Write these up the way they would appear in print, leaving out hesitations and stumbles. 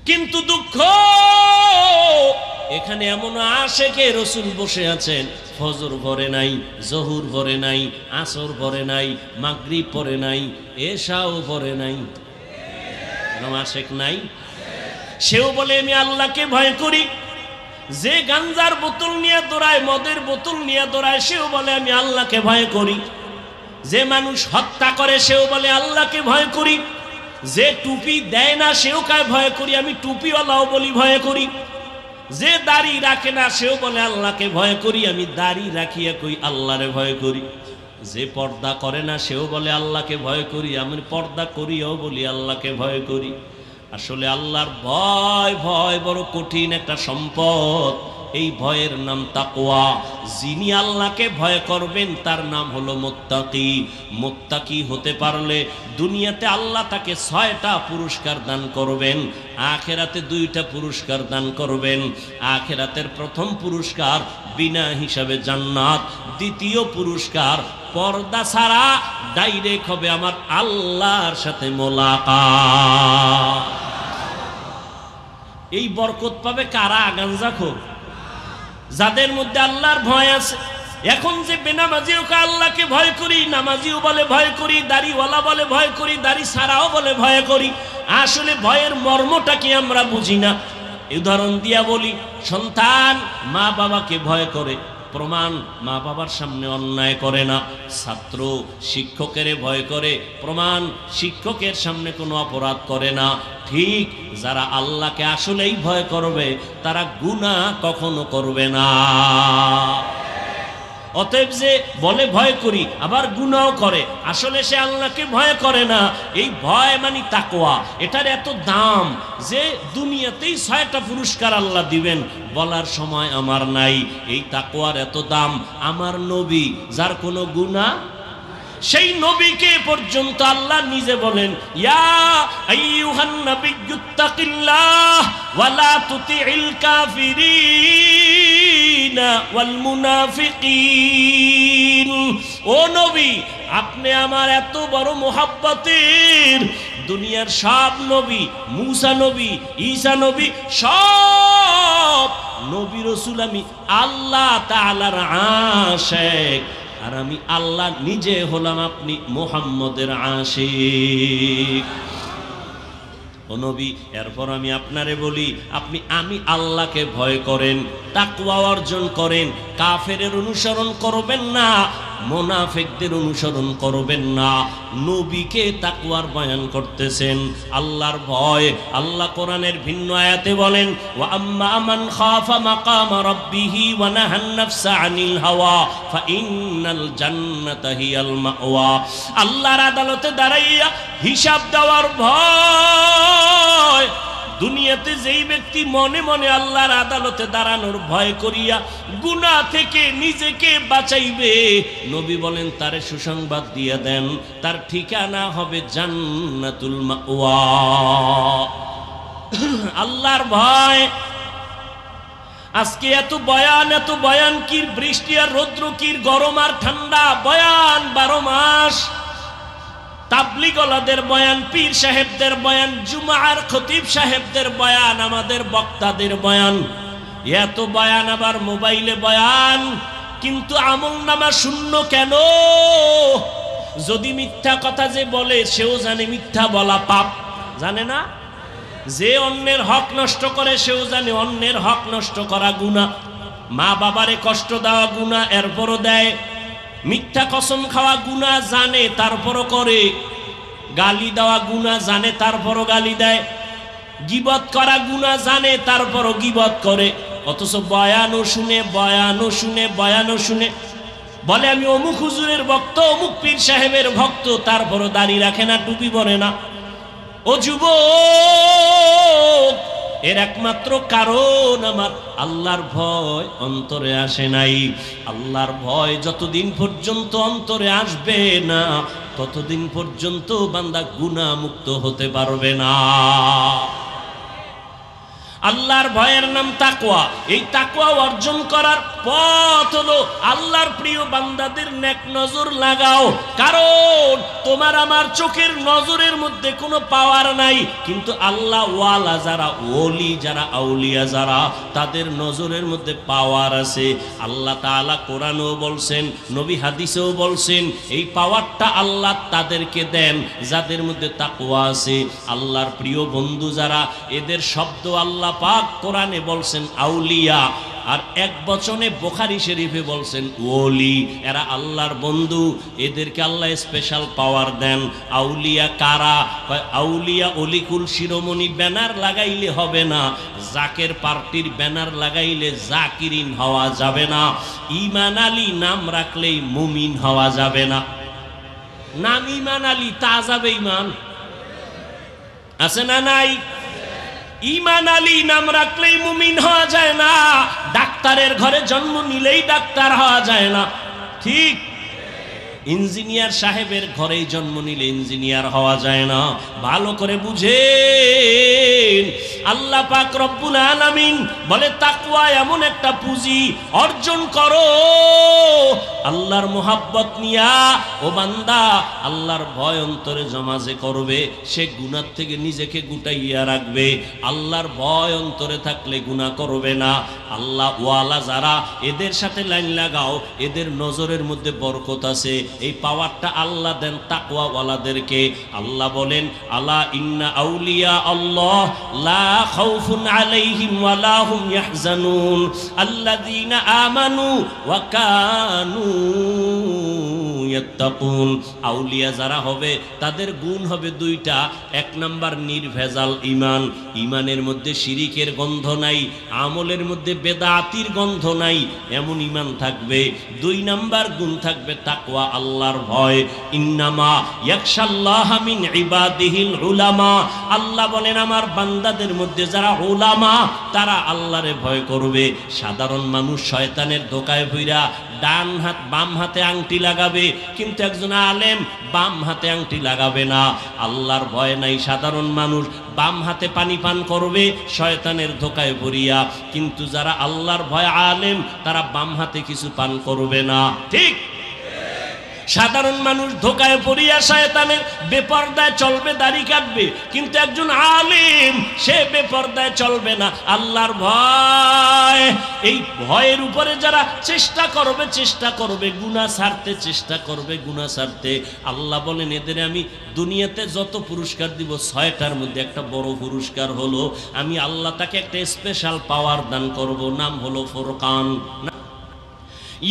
কিন্তু দুঃখ, এখানে এমন আশেকে রসুল বসে আছেন, ফজর পড়ে নাই, জহুর পড়ে নাই, আসর পড়ে নাই, মাগরিব পড়ে নাই, এশাও পড়ে নাই। এরকম আশেক নাই? সেও বলে আমি আল্লাহকে ভয় করি। যে গাঞ্জার বোতল নিয়ে দৌড়ায়, মদের বোতল নিয়ে দৌড়ায়, সেও বলে আমি আল্লাহকে ভয় করি। যে মানুষ হত্যা করে সেও বলে আল্লাহকে ভয় করি। যে টুপি দেয় না সেও কায় ভয় করি, আমি টুপিওয়ালাও বলি ভয় করি। যে দাড়ি রাখে না সেও বলে আল্লাহকে ভয় করি, আমি দাড়ি রাখিয়া কই আল্লাহরে ভয় করি। যে পর্দা করে না সেও বলে আল্লাহকে ভয় করি, আমি পর্দা করিও বলি আল্লাহকে ভয় করি। আসলে আল্লাহর ভয়, ভয় বড় কঠিন একটা সম্পদ। এই ভয়ের নাম তাকওয়া। যিনি আল্লাহকে ভয় করবেন তার নাম হলো মুত্তাকি। মুত্তাকি হতে পারলে দুনিয়াতে আল্লাহ তাকে 6টা পুরস্কার দান করবেন, আখিরাতে 2টা পুরস্কার দান করবেন। আখিরাতের প্রথম পুরস্কার বিনা হিসাবে জান্নাত, দ্বিতীয় পুরস্কার পর্দা ছাড়া ডাইরেক্ট হবে আমার আল্লাহর সাথে মোলাকাত। এই বরকত পাবে কারা? গাঞ্জাখোর। যাদের মধ্যে আল্লাহর ভয় আছে। এখন যে বেনামাজিও আল্লাহকে ভয় করি, নামাজিও বলে ভয় করি, দাড়িওয়ালা বলে ভয় করি, দাড়ি ছাড়াও বলে ভয় করি। আসলে ভয়ের মর্মটা কি আমরা বুঝি না। উদাহরণ দিয়া বলি, সন্তান মা বাবাকে ভয় করে, প্রমাণ মা বাবার সামনে অন্যায় করে না। ছাত্র শিক্ষকের ভয় করে, প্রমাণ শিক্ষকের সামনে কোনো অপরাধ করে না। ঠিক যারা আল্লাহকে আসলেই ভয় করবে তারা গুনাহ কখনো করবে না। অতএব যে বলে ভয় করি আবার গুনাহ করে, আসলে সে আল্লাহকে ভয় করে না। এই ভয় মানে তাকওয়া। এটার এত দাম যে দুনিয়াতেই 6টা পুরস্কার আল্লাহ দিবেন, বলার সময় আমার নাই। এই তাকওয়ার এত দাম। আমার নবী যার কোনো গুনাহ, সেই নবীকে পর্যন্ত আল্লাহ নিজে বলেন, ইয়া আইয়ুহান নাবিয়্যুত্তাকিল্লাহ ওয়া লা তুতিইল কাফিরিনা ওয়াল মুনাফিকিন। ও নবী, আপনি আমার এত বড় মুহাব্বতের, দুনিয়ার সব নবী, মূসা নবী, ঈসা নবী, সব নবী রাসূল আমি আল্লাহ তাআলার আশিক, আর আমি আল্লাহ নিজে হলাম আপনি মুহাম্মদের আশিক। ও নবী, এরপর আমি আপনারে বলি, আমি আল্লাহকে ভয় করেন, তাকওয়া অর্জন করেন। কাফেরের অনুসরণ করবেন না, মুনাফিকদের অনুসরণ করবেন না। নবীকে তাকওয়ার বয়ান করতেছেন, আল্লাহর ভয়। আল্লাহ কোরআনের ভিন্ন আয়াতে বলেন, ওয়া আম্মা মান খাফা মাকামা রাব্বিহি ওয়া নাহান নাফসা আনিল হাওয়া ফাইন্নাল জান্নাতা হিয়াল মাওয়া। আল্লাহর আদালতে দাঁড়াইয়া হিসাব দেওয়ার ভয়। দুনিয়াতে যেই ব্যক্তি মনে মনে আল্লাহর আদালতে দাঁড়ানোর ভয় করিয়া গুনাহ থেকে নিজেকে বাঁচাইবে, নবী বলেন তারে সুসংবাদ দিয়ে দেন, তার ঠিকানা হবে জান্নাতুল মাওয়া। আল্লাহর ভয়। আজকে এত বয়ান কি, বৃষ্টি আর রৌদ্র কি, গরম আর ঠান্ডা, বয়ান 12 মাস। তাবলীগওয়ালাদের বয়ান, পীর সাহেবদের বয়ান, জুমার খতিব সাহেবদের বয়ান, আমাদের বক্তাদের বয়ান, এত বয়ান, আবার মোবাইলে বয়ান, কিন্তু আমলনামা শূন্য কেন? যদি মিথ্যা কথা যে বলে সেও জানে মিথ্যা বলা পাপ, জানে না? যে অন্যের হক নষ্ট করে সেও জানে অন্যের হক নষ্ট করা গুনাহ। মা বাবারে কষ্ট দেওয়া গুনাহ, এরপরও দেয়। মিথ্যা কসম খাওয়া গুনাহ, জানে তারপরও করে। গালি দেওয়া গুনাহ, জানে তারপরও গালি দেয়। গীবত করা গুনাহ, জানে তারপরও গীবত করে। অথচ বয়ানও শুনে বলে আমি অমুক হুজুরের ভক্ত, অমুক পীর সাহেবের ভক্ত, তারপরও দাড়ি রাখে না, টুপি পরে না। ও যুবক, এর একমাত্র কারণ আমার আল্লাহর ভয় অন্তরে আসে নাই। আল্লাহর ভয় যতদিন পর্যন্ত অন্তরে আসবে না, ততদিন পর্যন্ত বান্দা গুনাহ মুক্ত হতে পারবে না। আল্লাহর ভয়ের নাম তাকওয়া। এই তাকওয়া অর্জন করার পথ হলো আল্লাহর প্রিয় বান্দাদের নেক নজর লাগাও। কারণ তোমার আমার চোখের নজরের মধ্যে কোনো পাওয়ার নাই, কিন্তু আল্লাহ ওয়ালা যারা, ওলি যারা, আউলিয়া যারা, তাদের নজরের মধ্যে পাওয়ার আছে। আল্লাহ তাআলা কোরআনেও বলছেন, নবী হাদিসেও বলছেন, এই পাওয়ারটা আল্লাহ তাদেরকে দেন যাদের মধ্যে তাকওয়া আছে। আল্লাহর প্রিয় বন্ধু যারা, এদের শব্দ আল্লাহ পাক কোরআনে বলছেন আউলিয়া, আর এক বচনে বুখারী শরীফে বলছেন ওলি। এরা আল্লাহর বন্ধু, এদেরকে আল্লাহ স্পেশাল পাওয়ার দেন। আউলিয়া কারা? আউলিয়া অলিকুল শিরোমণি ব্যানার লাগাইলে হবে না, জাকের পার্টির ব্যানার লাগাইলে জাকিরিন হওয়া যাবে না, ঈমান আলী নাম রাখলেই মুমিন হওয়া যাবে না। নাম ঈমান আলী, তা যাবে ঈমান আছে না নাই? ঈমান আলী নাম রাখলেই মুমিন হওয়া যায় না। ডাক্তারের ঘরে জন্ম নিলেই ডাক্তার হওয়া যায় না, ঠিক? ইঞ্জিনিয়ার সাহেবের ঘরেই জন্ম নিলে ইঞ্জিনিয়ার হওয়া যায় না। ভালো করে বুঝেন, আল্লাহ পাক রব্বুল আলামিন বলে তাকওয়া এমন একটা পুঁজি, অর্জন করো আল্লাহর মোহাব্বত নিয়া। ও বান্দা, আল্লাহর ভয় অন্তরে জমা যে করবে, সে গুনাহ থেকে নিজেকে গুটাইয়া রাখবে। আল্লাহর ভয় অন্তরে থাকলে গুনাহ করবে না। আল্লাহ ওয়ালা যারা, এদের সাথে লাইন লাগাও, এদের নজরের মধ্যে বরকত আছে। এই পাওয়ারটা আল্লাহ দেন তাকওয়া ওয়ালাদেরকে। আল্লাহ বলেন, আলা ইন্না আউলিয়া আল্লাহ লা খাউফুন আলাইহিম ওয়া লা হুম ইয়াহজানুন আল্লাযীনা আমানু ওয়া কানু ইয়াত্তাকুন। আউলিয়া যারা হবে, তাদের গুণ হবে দুইটা। এক নাম্বার নির্ভেজাল ঈমান, ঈমানের মধ্যে শিরিকের গন্ধ নাই, আমলের মধ্যে বেদাতির গন্ধ নাই, এমন ঈমান থাকবে। দুই নাম্বার গুণ থাকবে তাকওয়া, আল্লাহর ভয়। ইন্নামা ইয়াখশাল্লাহা মিন ইবাদিহিল উলামা। আল্লাহ বলেন, আমার বান্দাদের মধ্যে যারা উলামা, তারা আল্লাহরে ভয় করবে। সাধারণ মানুষ শয়তানের ধোঁকায় ভইরা ডান হাত বাম হাতে আংটি লাগাবে, কিন্তু একজন আলেম বাম হাতে আংটি লাগাবে না। আল্লাহর ভয় নাই সাধারণ মানুষ বাম হাতে পানি পান করবে শয়তানের ধোঁকায় পড়িয়া, কিন্তু যারা আল্লাহর ভয় আলেম, তারা বাম হাতে কিছু পান করবে না, ঠিক? সাধারণ মানুষ ধোঁকায় পড়িয়া শয়তানের বেপরদায় চলবে, দাড়ি কাটবে, কিন্তু একজন আলেম সে বেপরদায় চলবে না। আল্লাহর ভয়, এই ভয়ের উপরে যারা চেষ্টা করবে গুনাহ ছাড়তে, চেষ্টা করবে গুনাহ ছাড়তে, আল্লাহ বলেন এদের আমি দুনিয়াতে যত পুরস্কার দিব, 6টার মধ্যে একটা বড় পুরস্কার হলো, আমি আল্লাহ তাকে একটা স্পেশাল পাওয়ার দান করব, নাম হলো ফুরকান।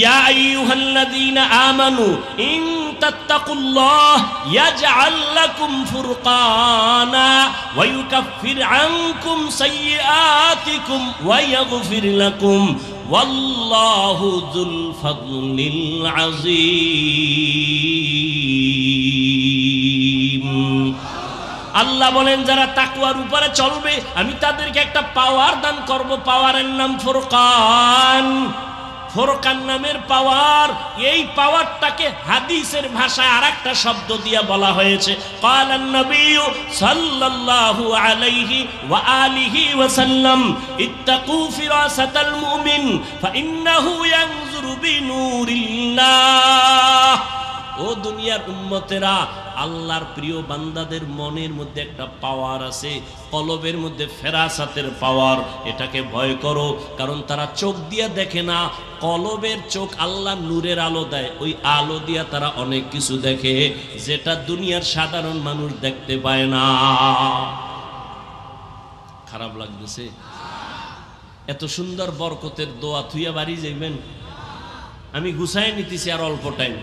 ইয়া আইয়ুহাল্লাযীনা আমানু ইন তাত্তাকুল্লাহ ইয়াজআল লাকুম ফুরকানা ওয়া ইউকাফির আনকুম সাইয়্যাতিকুম ওয়া ইয়াগফির লাকুম ওয়াল্লাহু যুল ফাদলিল আযীম। আল্লাহ বলেন, যারা তাকওয়ার উপরে চলবে, আমি তাদেরকে একটা পাওয়ার দান করব, পাওয়ারের নাম ফুরকান। ফুরকান নামের পাওয়ার, এই পাওয়ারটাকে হাদিসের ভাষায় আরেকটা শব্দ দিয়ে বলা হয়েছে। ক্বালান নবিয়্যু সাল্লাল্লাহু আলাইহি ওয়া আলিহি ওয়া সাল্লাম, ইত্তাকু ফিরাসাতাল মুমিন ফাইন্নাহু ইয়ানজুরু বিনুরিল্লাহ। ও দুনিয়ার উম্মতেরা, আল্লাহর প্রিয় বান্দাদের মনের মধ্যে একটা পাওয়ার আছে, কলবের মধ্যে ফেরাসাতের পাওয়ার। এটাকে ভয় করো, কারণ তারা চোখ দিয়ে দেখে না, কলবের চোখ আল্লাহ নূরের আলো দেয়, ওই আলো দিয়া তারা অনেক কিছু দেখে, যেটা দুনিয়ার সাধারণ মানুষ দেখতে পায় না। খারাপ লাগতেছে? এত সুন্দর বরকতের দোয়া থুইয়া বাড়ি যাইবেন? আমি গুছাই নিতেছি আর অল্প টাইম।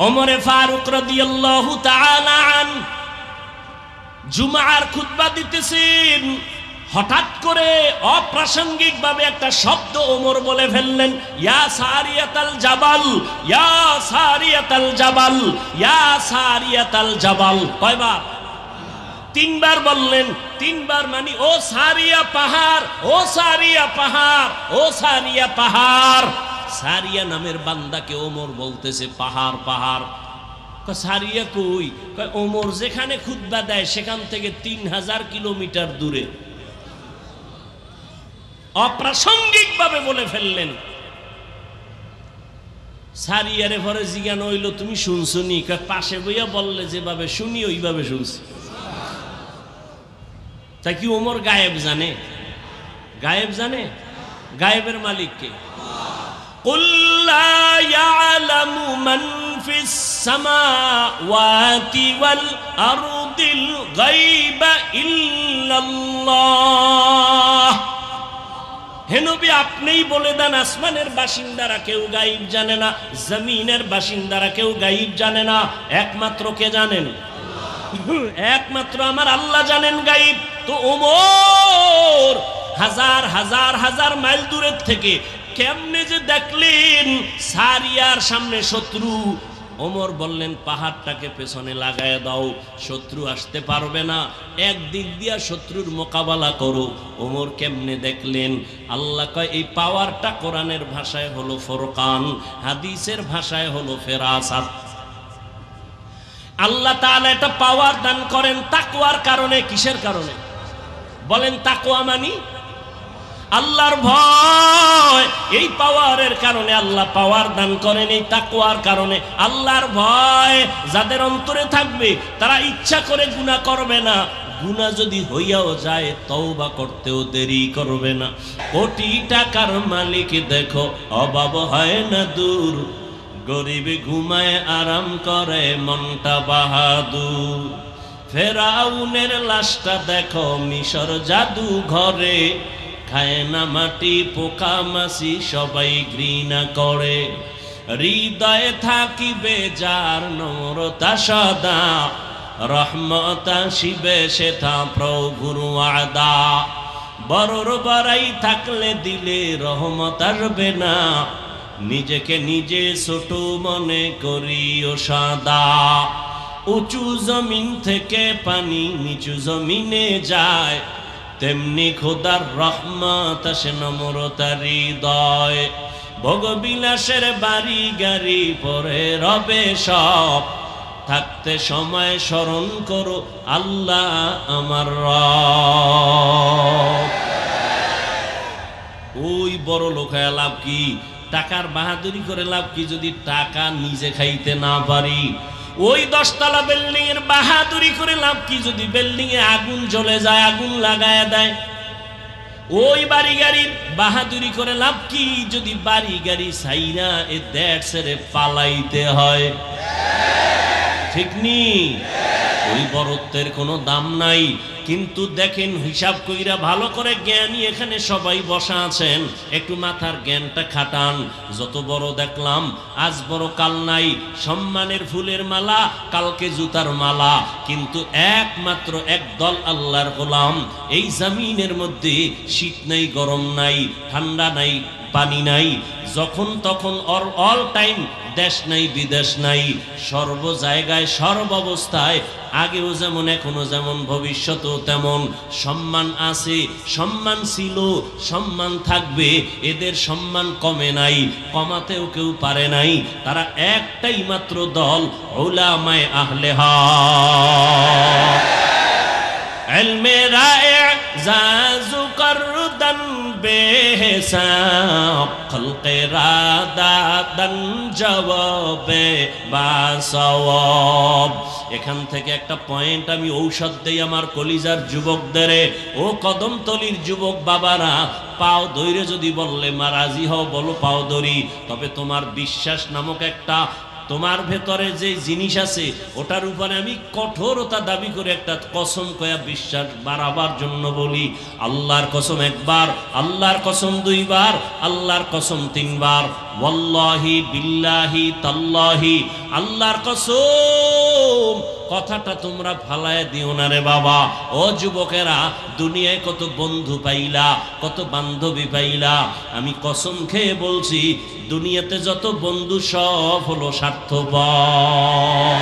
ওমরে ফারুক রাদিয়াল্লাহু তাআলা আন জুমার খুতবা দিতেছেন, হঠাৎ করে অপ্রাসঙ্গিক ভাবে একটা শব্দ ওমর বলে ফেললেন, ইয়া সারিয়াতাল জাবাল, ইয়া সারিয়াতাল জাবাল, ইয়া সারিয়াতাল জাবাল। কয়বার? 3বার বললেন। 3বার মানে ও সারিয়া পাহাড়, ও সারিয়া পাহাড়, ও সারিয়া পাহাড়। সারিয়া নামের বান্দাকে ওমর বলতেছে পাহাড় পাহাড়। সারিয়া কই? ওমর যেখানে খুতবা দেয় সেখান থেকে 3000 কিলোমিটার দূরে। অপ্রাসঙ্গিকভাবে বলে ফেললেন। সারিয়ারে পরে জিজ্ঞান হইল তুমি শুনছো নি? পাশে বইয়া বললে যেভাবে শুনি ওইভাবে শুনছি। তা কি ওমর গায়েব জানে? গায়েব জানে? গায়েবের মালিক কে? কুল লা ইয়ালামু মান ফিস সামাওয়াতি ওয়াল আরদিল গায়বা ইল্লাল্লাহ। হে নবী আপনিই বলে দেন আসমানের বাসিন্দারা কেউ গায়েব জানে না, জমিনের বাসিন্দারা কেউ গায়েব জানে না, একমাত্র কে জানেন? একমাত্র আমার আল্লাহ জানেন গায়েব। তো ওমর হাজার হাজার হাজার মাইল দূরের থেকে কেমনে যে দেখলেন সারিয়ার সামনে শত্রু, ওমর বললেন পাহাড়টাকে পেছনে লাগায় দাও, শত্রু আসতে পারবে না, একদিক দিয়া শত্রুর মোকাবেলা করো। ওমর কেমনে দেখলেন? আল্লাহ কয় এই পাওয়ারটা কোরআনের ভাষায় হলো ফুরকান, হাদিসের ভাষায় হলো ফেরাসাত। আল্লাহ তাআলা এটা পাওয়ার দান করেন তাকওয়ার কারণে। কিসের কারণে বলেন? তাকওয়া মানি আল্লাহর ভয়। এই পাওয়ারের কারণে আল্লাহ পাওয়ার দান করেন, এই তাকওয়ার কারণে। আল্লাহর ভয় যাদের অন্তরে থাকবে তারা ইচ্ছা করে গুনাহ করবে না, গুনাহ যদি হইয়াও যায় তওবা করতেও দেরি করবে না। কোটি টাকার মালিক দেখো অভাব হয় না দূর, গরিবে ঘুমায় আরাম করে মনটা বাহাদুর। ফেরাউনের লাশটা দেখো মিশর জাদু ঘরে, খায় না মাটি পোকা মাছি সবাই ঘৃণা করে। হৃদয়ে থাকিবে যার নম্রতা সদা, রহমত আসিবে সেথা প্রভুর ওয়াদা। বড়র বড়াই থাকলে দিলে রহমত আসবে না, নিজেকে নিজে ছোট মনে করিও সাদা। উঁচু জমিন থেকে পানি নিচু জমিনে যায়, তেমনি খোদার রহমত আসে নম্রতার হৃদয়। ভোগবিলাসের বাড়ি গাড়ি পরে রবে সব, থাকতে সময় স্মরণ করো আল্লাহ আমার রব। ওই বড় লোক হয়ে লাভ কি? টাকার বাহাদুরি করে লাভ কি যদি টাকা নিজে খাইতে না পারি? ওই 10 তলা বিল্ডিং এর বাহাদুরি করে লাভ কি যদি বিল্ডিং এ আগুন জ্বলে যায়, আগুন লাগায় দেয়? ওই বাড়ি গাড়ির বাহাদুরি করে লাভ কি যদি বাড়ি গাড়ি ছাইরা এ দেশ ছেড়ে পালাইতে হয়? ঠিক নি? ওই বড়ত্বের কোনো দাম নাই। কিন্তু দেখেন হিসাব কইরা ভালো করে জ্ঞানী এখানে সবাই বসা আছেন, একটু মাথার জ্ঞানটা খাটান। যত বড় দেখলাম আজ বড় কাল নাই, সম্মানের ফুলের মালা কালকে জুতার মালা, কিন্তু একমাত্র একদল আল্লাহর গোলাম। এই জমিনের মধ্যে শীত নাই, গরম নাই, ঠান্ডা নাই, পানি নাই, যখন তখন অল টাইম, দেশ নাই বিদেশ নাই, সর্ব জায়গায় সর্বাবস্থায় আগেও যেমন এখনো যেমন ভবিষ্যতেও তেমন সম্মান আছে, সম্মান ছিল, সম্মান থাকবে। এদের সম্মান কমে নাই, কমাতেও কেউ পারে নাই। তারা একটাই মাত্র দল, উলামায়ে আহলে হক। ইলমে রা'জাজু করদান বেহিসাব, খলকে রাদাদান জবাবে বাসওয়াব। এখান থেকে একটা পয়েন্ট আমি ঔষধ দেই আমার কলিজার যুবকদের। ও কদমতলির যুবক বাবারা, পাও ধরে যদি বললে মা রাজি হও, বলো পাও ধরি। তবে তোমার বিশ্বাস নামক একটা তোমার ভেতরে যে জিনিস আছে ওটার উপরে আমি কঠোরতা দাবি করে একটা কসম কয়া বিশ্বাস বাড়াবার জন্য বলি। আল্লাহর কসম একবার, আল্লাহর কসম 2 বার, আল্লাহর কসম 3 বার। ওয়াল্লাহি বিল্লাহি তাল্লাহি, আল্লাহর কসম। কথাটা তোমরা ফালায় দিও না রে বাবা। ও যুবকেরা, দুনিয়ায় কত বন্ধু পাইলা, কত বান্ধবী পাইলা, আমি কসম খেয়ে বলছি দুনিয়াতে যত বন্ধু সব হলো স্বার্থপর।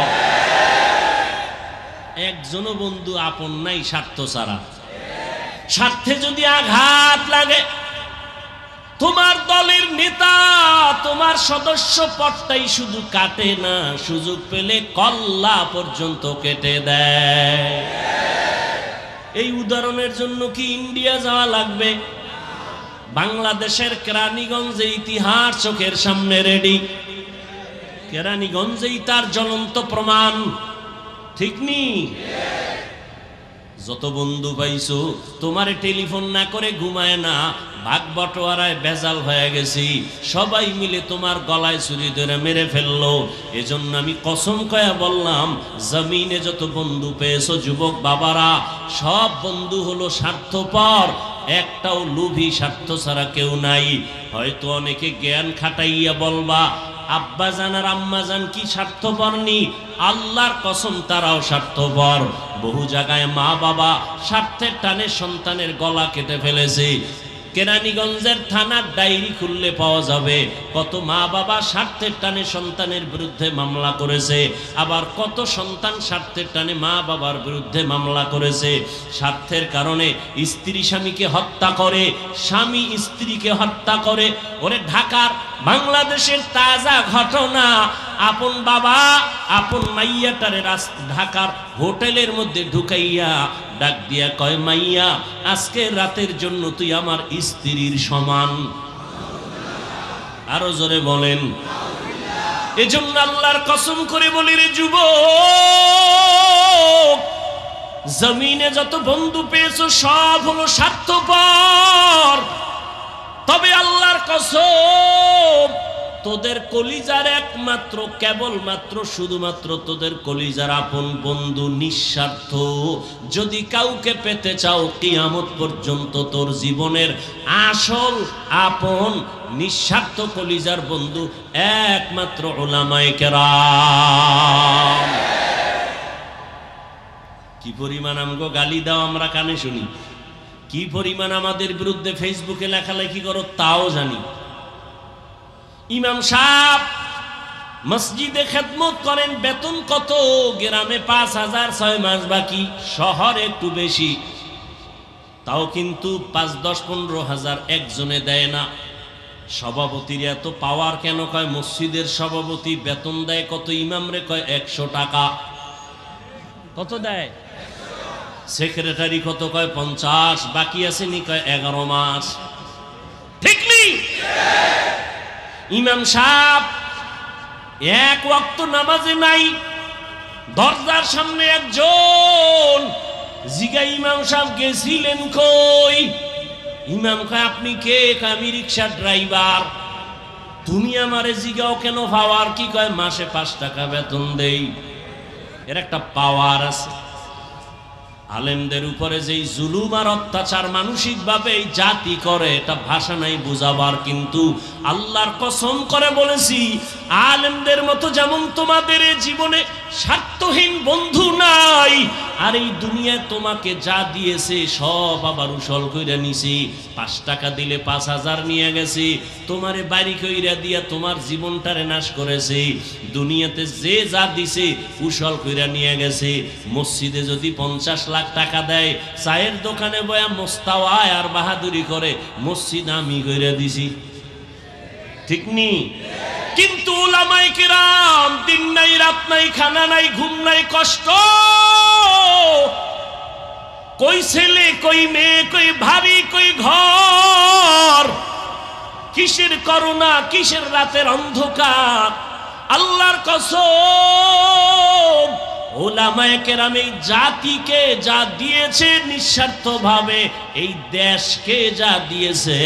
একজনও বন্ধু আপন নাই স্বার্থ ছাড়া। স্বার্থে যদি আঘাত লাগে, তোমার দলের নেতা তোমার সদস্য পদটাই শুধু কাটে না, সুযোগ পেলে কল্লা পর্যন্ত কেটে দেয়। এই উদাহরণের জন্য কি ইন্ডিয়া যাওয়া লাগবে? বাংলাদেশের কেরানীগঞ্জে ইতিহাস চোখের সামনে রেডি। কেরানীগঞ্জেই তার জ্বলন্ত প্রমাণ, ঠিক নি? যত বন্ধু পাইছো তোমারে টেলিফোন না করে ঘুমায় না, ভাগ বটোয়ারায় বেজাল হয়ে গেছি, সবাই মিলে তোমার গলায় ছুরি ধরে মেরে ফেললো। এজন্য আমি কসম কয়া বললাম, জমিনে যত বন্ধু পেয়েছো যুবক বাবারা, সব বন্ধু হলো স্বার্থপর, একটাও লোভী স্বার্থ ছাড়া কেউ নাই। হয়তো অনেকে জ্ঞান খাটাইয়া বলবা আব্বাজান আর আম্মাজান কি স্বার্থপর নি? আল্লাহর কসম তারাও স্বার্থপর। বহু জায়গায় মা বাবা স্বার্থের টানে সন্তানের গলা কেটে ফেলেছে। কেরানীগঞ্জের থানার ডায়েরি খুললে পাওয়া যাবে কত মা বাবা স্বার্থের টানে সন্তানের বিরুদ্ধে মামলা করেছে, আবার কত সন্তান স্বার্থের টানে মা বাবার বিরুদ্ধে মামলা করেছে। স্বার্থের কারণে স্ত্রী স্বামীকে হত্যা করে, স্বামী স্ত্রীকে হত্যা করে। ওরে ঢাকার বাংলাদেশের তাজা ঘটনা, আপন বাবা আপন মাইয়াটারে ঢাকার হোটেলের মধ্যে ঢুকাইয়া ডাক দিয়া কয়, মাইয়া আজকে রাতের জন্য তুই আমার স্ত্রীর সমান। আরো জোরে বলেন। এজন্য আল্লাহর কসম করে বলি রে যুবক, জমিনে যত বন্ধু পেয়েছো সব হলো স্বার্থপর। তবে আল্লাহর কসম, তোদের কলিজার একমাত্র কেবলমাত্র শুধুমাত্র তোদের কলিজার আপন বন্ধু নিঃস্বার্থ। যদি কাউকে পেতে চাও কিয়ামত পর্যন্ত তোর জীবনের আসল আপন নিঃস্বার্থ কলিজার বন্ধু একমাত্র উলামায়ে কেরাম। কি পরিমাণ আমগো গালি দাও আমরা কানে শুনি, কি পরিমাণ আমাদের বিরুদ্ধে ফেসবুকে লেখালেখি করো তাও জানি। ইমাম সাহেব মসজিদে খেদমত করেন, বেতন কত? গ্রামে 5,000, 6 মাস বাকি, শহরে একটু বেশি, তাও কিন্তু 5, 10, 15,000 একজনে দেয় না। সভাপতির এত পাওয়ার কেন? কয় মসজিদের সভাপতি বেতন দেয় কত? ইমামরে কয় 100 টাকা। কত দেয়? সেক্রেটারি কত? কয় 50। বাকি আছে নি? কয় 11 মাস। ঠিক নেই? ইমাম সাহেব এক ওয়াক্ত নামাজে নাই, দরজার সামনে একজন জিগা, ইমাম সাহেব গেছিলেন কই? ইমাম কয় আপনি কে? আমি রিক্সার ড্রাইভার। তুমি আমারে জিগাও কেন? পাওয়ার কি? কয় মাসে 5 টাকা বেতন দেই। এর একটা পাওয়ার আছে। আলেমদের উপরে যেই জুলুম আর অত্যাচার মানসিকভাবে এই জাতি করে, এটা ভাষা নাই বুঝাবার। কিন্তু আল্লাহর কসম করে বলেছি, আলেমদের মতো যেমন তোমাদের জীবনে স্বার্থহীন বন্ধু নাই, আর এই দুনিয়ায় তোমাকে যা দিয়েছে সব আবার উসল কইরা নিছি। 5 টাকা দিলে 5,000 নিয়ে গেছে, তোমারে বাড়ি কইরা দিয়া তোমার জীবনটারে নাশ করেছে। দুনিয়াতে যে যা দিছে উসল কইরা নিয়ে গেছে। মসজিদে যদি 50 লাখ টাকা দেয়, চায়ের দোকানে বয়া মোস্তাওয়ায় আর বাহাদুরি করে মসজিদ আমি কইরা দিছি। ঠিক নি? কিন্তু উলামায়ে কিরাম দিন নাই রাত নাই, খানা নাই ঘুম নাই, কষ্ট। কই ছেলে কই মেয়ে কই ভাবি কই ঘর, কিসের করুণা কিসের রাতের অন্ধকার। আল্লাহর কসম, উলামায়ে কেরাম এই জাতিকে যা দিয়েছে নিঃস্বার্থভাবে, এই দেশকে যা দিয়েছে,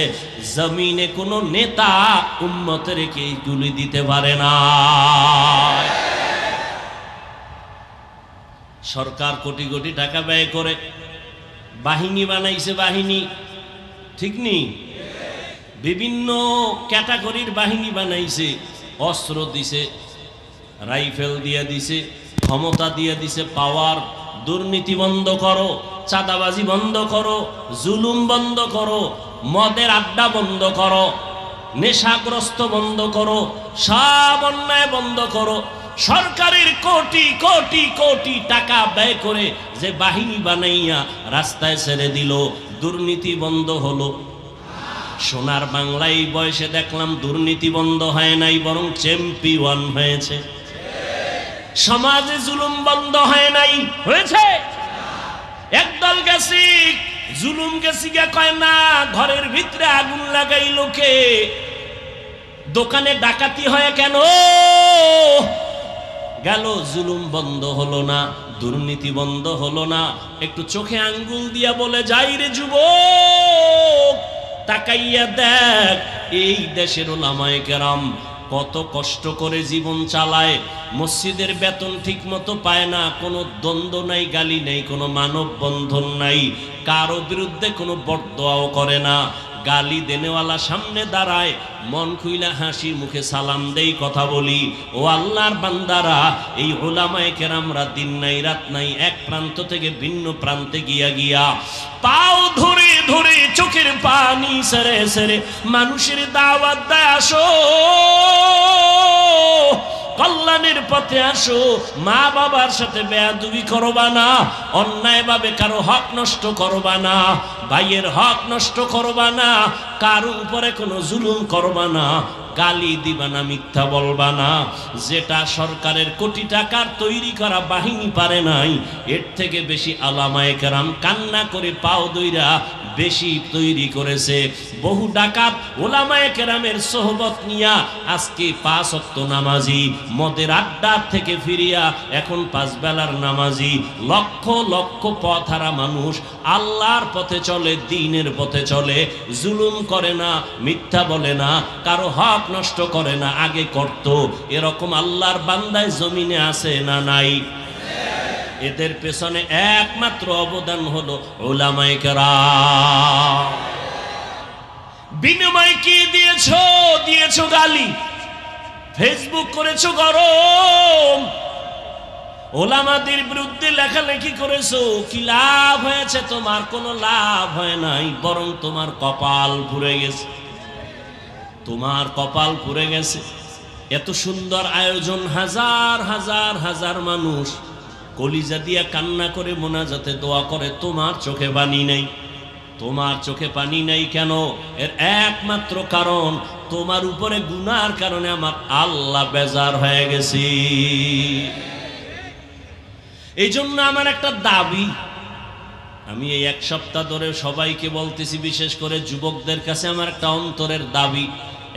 জমিনে কোনো নেতা উম্মতের কে গুলি দিতে পারে না। সরকার কোটি কোটি টাকা ব্যয় করে বাহিনী বানাইছে, বাহিনী ঠিক নেই, বিভিন্ন ক্যাটাগরির বাহিনী বানাইছে, অস্ত্র দিছে, রাইফেল দিয়ে দিছে, ক্ষমতা দিয়ে দিছে, পাওয়ার। দুর্নীতি বন্ধ করো, চাঁদাবাজি বন্ধ করো, জুলুম বন্ধ করো, মদের আড্ডা বন্ধ করো, নেশাগ্রস্ত বন্ধ করো, সব অন্যায় বন্ধ করো। সরকারের কোটি কোটি কোটি টাকা ব্যয় করে যে বাহিনী বানাইয়া রাস্তায় ছেড়ে দিল, দুর্নীতি বন্ধ হলো? সোনার বাংলায় এই বয়সে দেখলাম দুর্নীতি বন্ধ হয় নাই, বরং চ্যাম্পিয়ন হয়েছে। সমাজে জুলুম বন্ধ হয় নাই, হয়েছে? একদল গেছে জুলুম গেছি গা, কয় না, ঘরের ভিতরে আগুন লাগাই লোকে, দোকানে ডাকাতি হয় কেন? গেল, জুলুম বন্ধ হলো না, দুর্নীতি বন্ধ হলো না। একটু চোখে আঙ্গুল দিয়া বলে যাই রে যুবক, তাকাইয়া দেখ এই দেশের ওলামায়ে কেরাম কত কষ্ট করে জীবন চালায়, মসজিদের বেতন ঠিক মতো পায় না, কোনো দ্বন্দ্ব নাই, গালি নেই, কোনো মানব বন্ধন নাই, কারো বিরুদ্ধে কোনো বরদোয়াও করে না। গালি দেনেওয়ালা সামনে দাঁড়ায়, মন খুইলা হাসি মুখে সালাম দেই, কথা বলি। ও আল্লাহর বান্দারা, এই উলামায়ে কেরামরা দিন নাই রাত নাই এক প্রান্ত থেকে ভিন্ন প্রান্তে গিয়া গিয়া পাও ধরে ধরে চোখের পানি সেরে সেরে মানুষের দাওয়াত দেয়, আসো কল্যাণের পথে আসো, মা বাবার সাথে বেয়াদবি করবা না, অন্যায়ভাবে কারো হক নষ্ট করবা না, ভাইয়ের হক নষ্ট করবা না, কারো উপরে কোনো জুলুম করবা না, গালি দিবা না, মিথ্যা বলবা না। যেটা সরকারের কোটি টাকার তৈরি করা বাহিনী পারে নাই, এর থেকে বেশি উলামায়ে কেরাম কান্না করে পাও দইরা বেশি তৈরি করেছে। বহু ডাকাত উলামায়ে কেরামের সোহবত নিয়া আজকে 5 ওয়াক্ত নামাজি, মদের আড্ডা থেকে ফিরিয়া এখন 5 বেলার নামাজি, লক্ষ লক্ষ পথহারা মানুষ আল্লাহর পথে চলে, দ্বীনের পথে চলে, জুলুম করে না, মিথ্যা বলে না, কারো হক নষ্ট করে না, আগে করত। এরকম আল্লাহর বান্দায় জমিনে আছে না নাই? এদের পেছনে একমাত্র অবদান হলো উলামায়ে কেরাম। বিনিময় কি দিয়েছো? দিয়েছো গালি, ফেসবুক করেছো গরম, ওলামাদের বিরুদ্ধে লেখালেখি করেছো, কি লাভ হয়েছে? তোমার কোনো লাভ হয় নাই, বরং তোমার কপাল পুড়ে গেছে, তোমার কপাল পুড়ে গেছে। এত সুন্দর আয়োজন, হাজার হাজার হাজার মানুষ কলিজা দিয়া কান্না করে মোনাজাতে দোয়া করে, তোমার চোখে পানি নেই। তোমার চোখে পানি নেই কেন? এর একমাত্র কারণ, তোমার উপরে গুনার কারণে আমার আল্লাহ বেজার হয়ে গেছে। এই জন্য আমার একটা দাবি, আমি এই 1 সপ্তাহ ধরে সবাইকে বলতেছি, বিশেষ করে যুবকদের কাছে আমার একটা অন্তরের দাবি,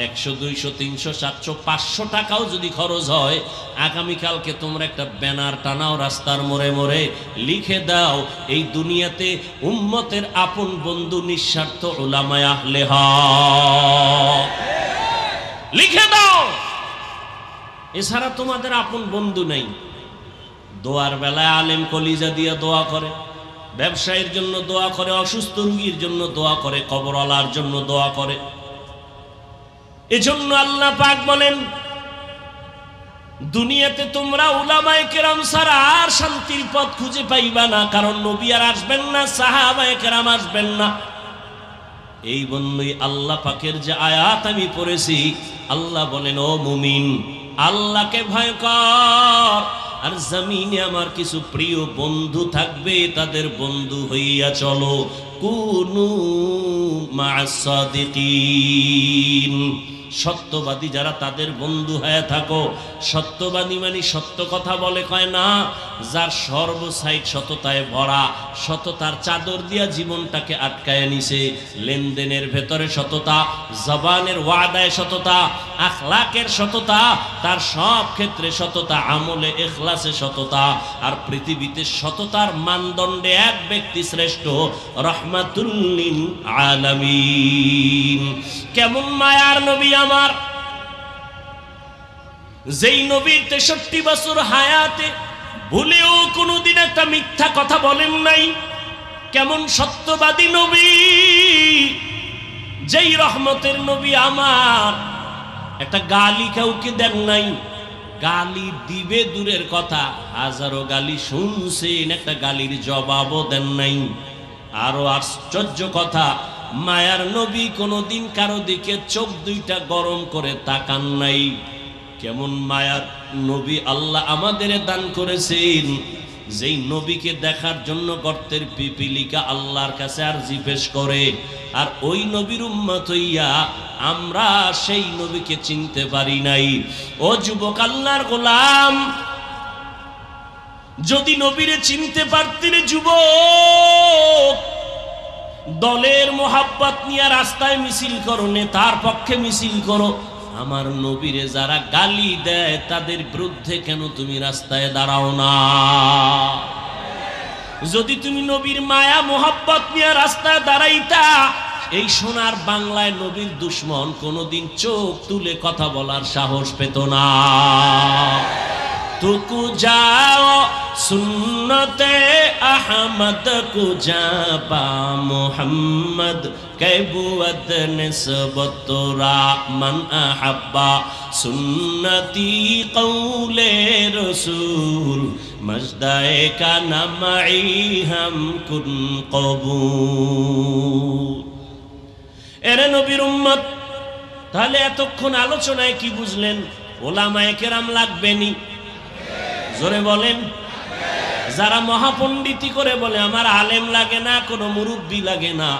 100, 200, 300, 700, 500 টাকাও যদি খরচ হয়, আগামীকালকে তোমরা একটা ব্যানার টানাও রাস্তার মোড়ে মোড়ে, লিখে দাও এই দুনিয়াতে উম্মতের আপন বন্ধু নিঃস্বার্থ উলামায়ে আহলে হক, লিখে দাও। এছাড়া তোমাদের আপন বন্ধু নেই। দোয়ার বেলায় আলেম কলিজা দিয়ে দোয়া করে, ব্যবসায়ীর জন্য দোয়া করে, অসুস্থ রোগীর জন্য দোয়া করে, কবরওয়ালার জন্য দোয়া করে। এজন্য আল্লাহ পাক বলেন, দুনিয়াতে তোমরা উলামায়ে কেরাম ছাড়া আর শান্তির পথ খুঁজে পাইবা না, কারণ নবী আর আসবেন না, সাহাবায়ে কেরাম আসবেন না। এই বন্ধুই আল্লাহ পাকের যে আয়াত আমি পড়েছি, আল্লাহ বলেন, ও মুমিন, আল্লাহকে ভয় কর, আর জমিনে আমার কিছু প্রিয় বন্ধু থাকবে, তাদের বন্ধু হইয়া চলো। কুনু মা'আস সাদিকিন, সত্যবাদী যারা তাদের বন্ধু হয়ে থাকো। সত্যবাদী মানে সত্য কথা বলে কয় না, যার সর্বসাইড সততায় ভরা, সততার চাদর দিয়া জীবনটাকে আটকায় নিছে, লেনদেনের ভেতরে সততা, জবানের ওয়াদায় সততা, আখলাকের সততা, তার সব ক্ষেত্রে সততা, আমলে ইখলাসে সততা। আর পৃথিবীতে সততার মানদণ্ডে এক ব্যক্তি শ্রেষ্ঠ, রাহমাতুল লিল আলামিন। কেমন মায়ার নবী আমার, যেই নবীর 63 বছর হায়াতে ভুলেও কোনোদিন একটা মিথ্যা কথা বলেন নাই। কেমন সত্যবাদী নবী, যেই রহমতের নবী আমার, একটা গালি কাউকে দেন নাই। গালি দিবে দূরের কথা, হাজারো গালি শুনছেন, একটা গালির জবাবও দেন নাই। আরো আশ্চর্য কথা, মায়ার নবী কোনোদিন কারো দিকে চোখ দুইটা গরম করে তাকান নাই। কেমন মায়ার নবী আল্লাহ আমাদের দান করেছেন, যেই নবীকে দেখার জন্য গর্তের পিপিলিকা আল্লাহর কাছে আরজি পেশ করে, আর ওই নবীর উম্মত হইয়া আমরা সেই নবীকে চিনতে পারি নাই। ও যুবক আল্লাহর গোলাম, যদি নবীরে চিনতে পারতিরে যুবক, দলের মোহাব্বত নিয়ে রাস্তায় মিছিল করো, নেতার পক্ষে মিছিল করো, আমার নবীরে যারা গালি দেয় তাদের বিরুদ্ধে কেন তুমি রাস্তায় দাঁড়াও না? যদি তুমি নবীর মায়া মোহাব্বত নিয়ে রাস্তায় দাঁড়াইতা, এই সোনার বাংলায় নবীর দুশ্মন কোনোদিন চোখ তুলে কথা বলার সাহস পেত না। তুকু যাও সুন্নতে আহমদ কুজাবা মোহাম্মদ কেবুয়ত নিসবত রা মান আহাব্বা সুন্নতি কৌলে রসুল মজদায়ে কা নামাই হাম কুন কবুল। এরে নবীর উম্মত, তাহলে এতক্ষণ আলোচনায় কি বুঝলেন? ওলামায়ে কেরাম লাগবেনি? জোরে বলেন। যারা মহাপণ্ডিতি করে বলে আমার আলেম লাগে না, কোনো মুরব্বী লাগে না,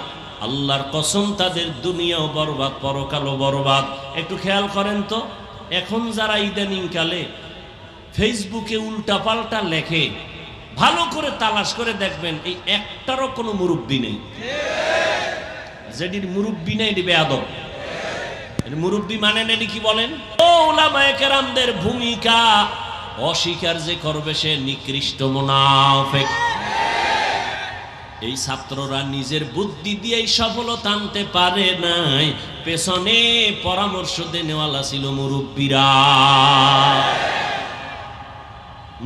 আল্লাহর কসম তাদের দুনিয়াও বরবাদ, পরকালও বরবাদ। একটু খেয়াল করেন তো, এখন যারা ইদানিং কালে ফেসবুকে উল্টা পাল্টা লেখে, ভালো করে তালাশ করে দেখবেন এই একটারও কোনো মুরব্বী নেই। যেটির মুরব্বী নেই এটি বেয়াদব। মুরব্বী মানেন এটি কি বলেন? ও উলামায়ে কেরামদের ভূমিকা অস্বীকার যে করবে সে নিকৃষ্ট মুনাফিক। এই ছাত্ররা নিজের বুদ্ধি দিয়ে সফলতা আনতে পারে নাই, পেছনে পরামর্শ দেনেওয়ালা ছিল মুরব্বীরা।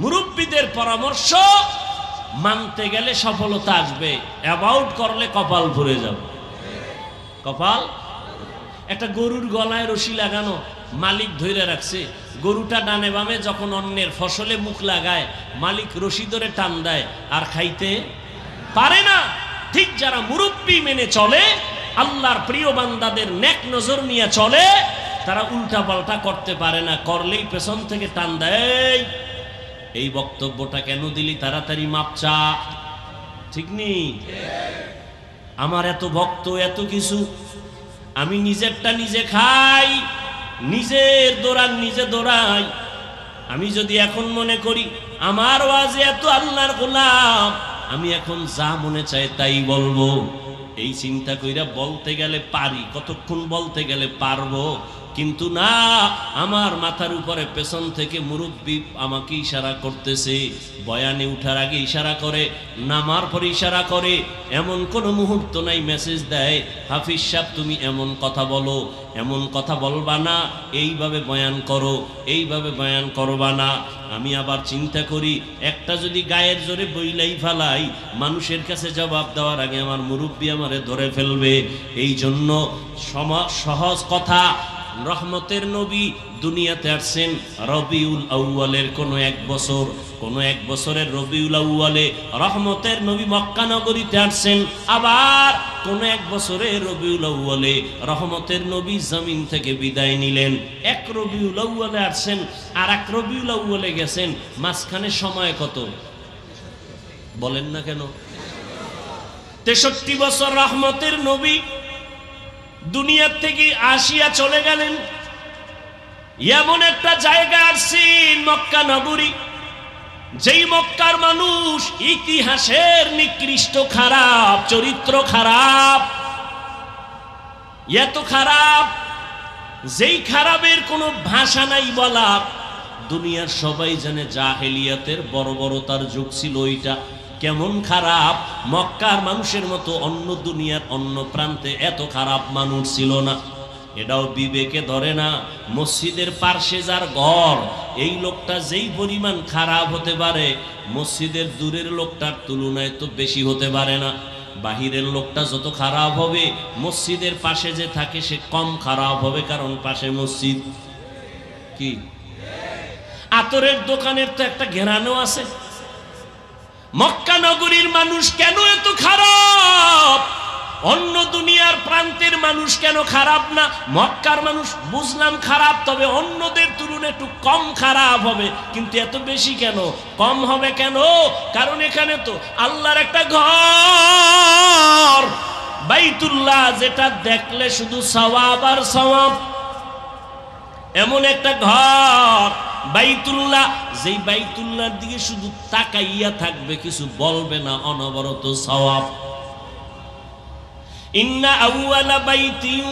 মুরব্বীদের পরামর্শ মানতে গেলে সফলতা আসবে, অ্যাবাউট করলে কপাল ভরে যাবে। কপাল, একটা গরুর গলায় রশি লাগানো, মালিক ধরে রাখছে, গরুটা ডানে বামে যখন অন্যের ফসলে মুখ লাগায় মালিক রশি ধরে টান দেয়, আর খাইতে পারে না। ঠিক যারা মুরব্বী মেনে চলে, আল্লাহর প্রিয় বান্দাদের নেক নজর নিয়ে চলে, তারা উল্টা পাল্টা করতে পারে না, করলেই পেছন থেকে টান দেয়। এই বক্তব্যটা কেন দিলি, তাড়াতাড়ি মাপ চা। ঠিক নেই? আমার এত ভক্ত, এত কিছু, আমি নিজেরটা নিজে খাই, নিজের দৌড়ান নিজে দৌড়াই। আমি যদি এখন মনে করি আমার ওয়াজে এত আল্লাহর গোলাম, আমি এখন যা মনে চাই তাই বলবো, এই চিন্তা কইরা বলতে গেলে পারি, কতক্ষণ বলতে গেলে পারবো, কিন্তু না, আমার মাথার উপরে পেছন থেকে মুরব্বী আমাকে ইশারা করতেছে, বয়ানে উঠার আগে ইশারা করে, নামার পরে ইশারা করে, এমন কোনো মুহূর্ত নাই মেসেজ দেয় হাফিজ সাহেব তুমি এমন কথা বলো, এমন কথা বলবা না, এইভাবে বয়ান করো, এইভাবে বয়ান করবা না। আমি আবার চিন্তা করি, একটা যদি গায়ের জোরে বইলাই ফেলাই, মানুষের কাছে জবাব দেওয়ার আগে আমার মুরব্বী আমারে ধরে ফেলবে। এই জন্য সহজ কথা, রহমতের নবী দুনিয়াতে আসছেন রবিউল আউয়ালের কোনো এক বছর, কোনো এক বছরের রবিউল আউয়ালে রহমতের নবী মক্কা নগরীতে আসছেন, আবার কোনো এক বছরের রবিউল আউয়ালে রহমতের নবী জমিন থেকে বিদায় নিলেন। এক রবিউল আউয়ালে আসছেন, আর এক রবিউল আউয়ালে গেছেন, মাঝখানে সময় কত বলেন না কেন? 63 বছর রহমতের নবী দুনিয়ার থেকে আসিয়া চলে গেলেন। এমন একটা জায়গা আসছেন মক্কা নগরী, যেই মক্কার মানুষ ইতিহাসের নিকৃষ্ট, খারাপ চরিত্র, খারাপ, এত খারাপ, যেই খারাপের কোনো ভাষা নাই বলা। দুনিয়ার সবাই জানে জাহেলিয়াতের বর্বরতার যুগ ছিল ওইটা। কেমন খারাপ, মক্কার মানুষের মতো অন্য দুনিয়ার অন্য প্রান্তে এত খারাপ মানুষ ছিল না। এটাও বিবেকে ধরে না। মসজিদের পার্শ্বে যার ঘর, এই লোকটা যেই পরিমাণ খারাপ হতে পারে, মসজিদের দূরের লোকটার তুলনায় তো বেশি হতে পারে না। বাহিরের লোকটা যত খারাপ হবে, মসজিদের পাশে যে থাকে সে কম খারাপ হবে, কারণ পাশে মসজিদ। কি আতরের দোকানের তো একটা ঘেরানো আছে। মক্কা নগরীর মানুষ কেন এত খারাপ? অন্য দুনিয়ার প্রান্তের মানুষ কেন খারাপ না? মক্কার মানুষ বুঝলাম খারাপ, তবে অন্যদের তুলনায় একটু কম খারাপ হবে, কিন্তু এত বেশি কেন? কম হবে কেন? কারণ এখানে তো আল্লাহর একটা ঘর, বাইতুল্লাহ, যেটা দেখলে শুধু সওয়াব আর সওয়াব, এমন একটা ঘর বাইতুল্লাহ, যেই বাইতুল্লাহর দিকে শুধু তাকাইয়া থাকবে, কিছু বলবে না, অনবরত সওয়াব। ইন্না আউয়ালা বাইতিন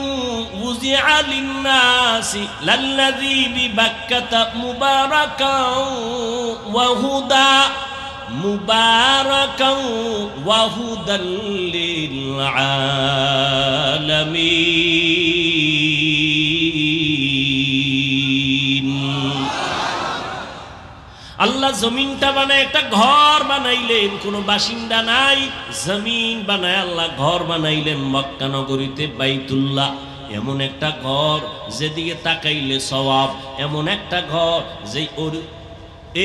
উযিআ লিন-নাসি লাল্লাযী বিবাক্কাতা মুবারাকাও ওয়া হুদা মুবারাকাও ওয়া হুদাল লিল আলামিন। আল্লাহ জমিনটা বানায় একটা ঘর বানাইলেন, কোনো বাসিন্দা নাই, জমিন বানায় আল্লাহ ঘর বানাইলেন মক্কা নগরীতে বাইতুল্লাহ। এমন একটা ঘর যেদিকে তাকাইলে সওয়াব, এমন একটা ঘর যেই ওর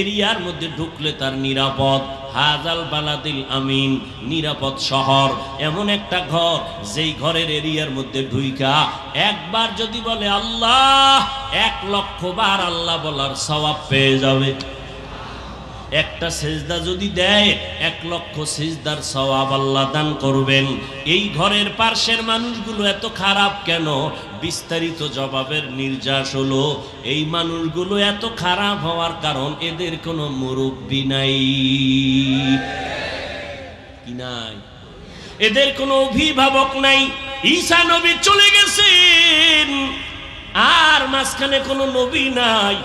এরিয়ার মধ্যে ঢুকলে তার নিরাপদ। হাজাল বালাদিল আমিন, নিরাপদ শহর। এমন একটা ঘর যেই ঘরের এরিয়ার মধ্যে ঢুইকা একবার যদি বলে আল্লাহ, 1,00,000 বার আল্লাহ বলার সওয়াব পেয়ে যাবে। একটা সেজদা যদি দেয় 1,00,000 সেজদার সওয়াব আল্লাহ দান করবেন। এই ঘরের পার্শ্বের মানুষগুলো এত খারাপ কেন? বিস্তারিত জবাবের নির্যাস হলো, এই মানুষগুলো এত খারাপ হওয়ার কারণ এদের কোনো মুরব্বি নাই। কি নাই? এদের কোনো অভিভাবক নাই। ঈসা নবী চলে গেছেন, আর মাঝখানে কোনো নবী নাই।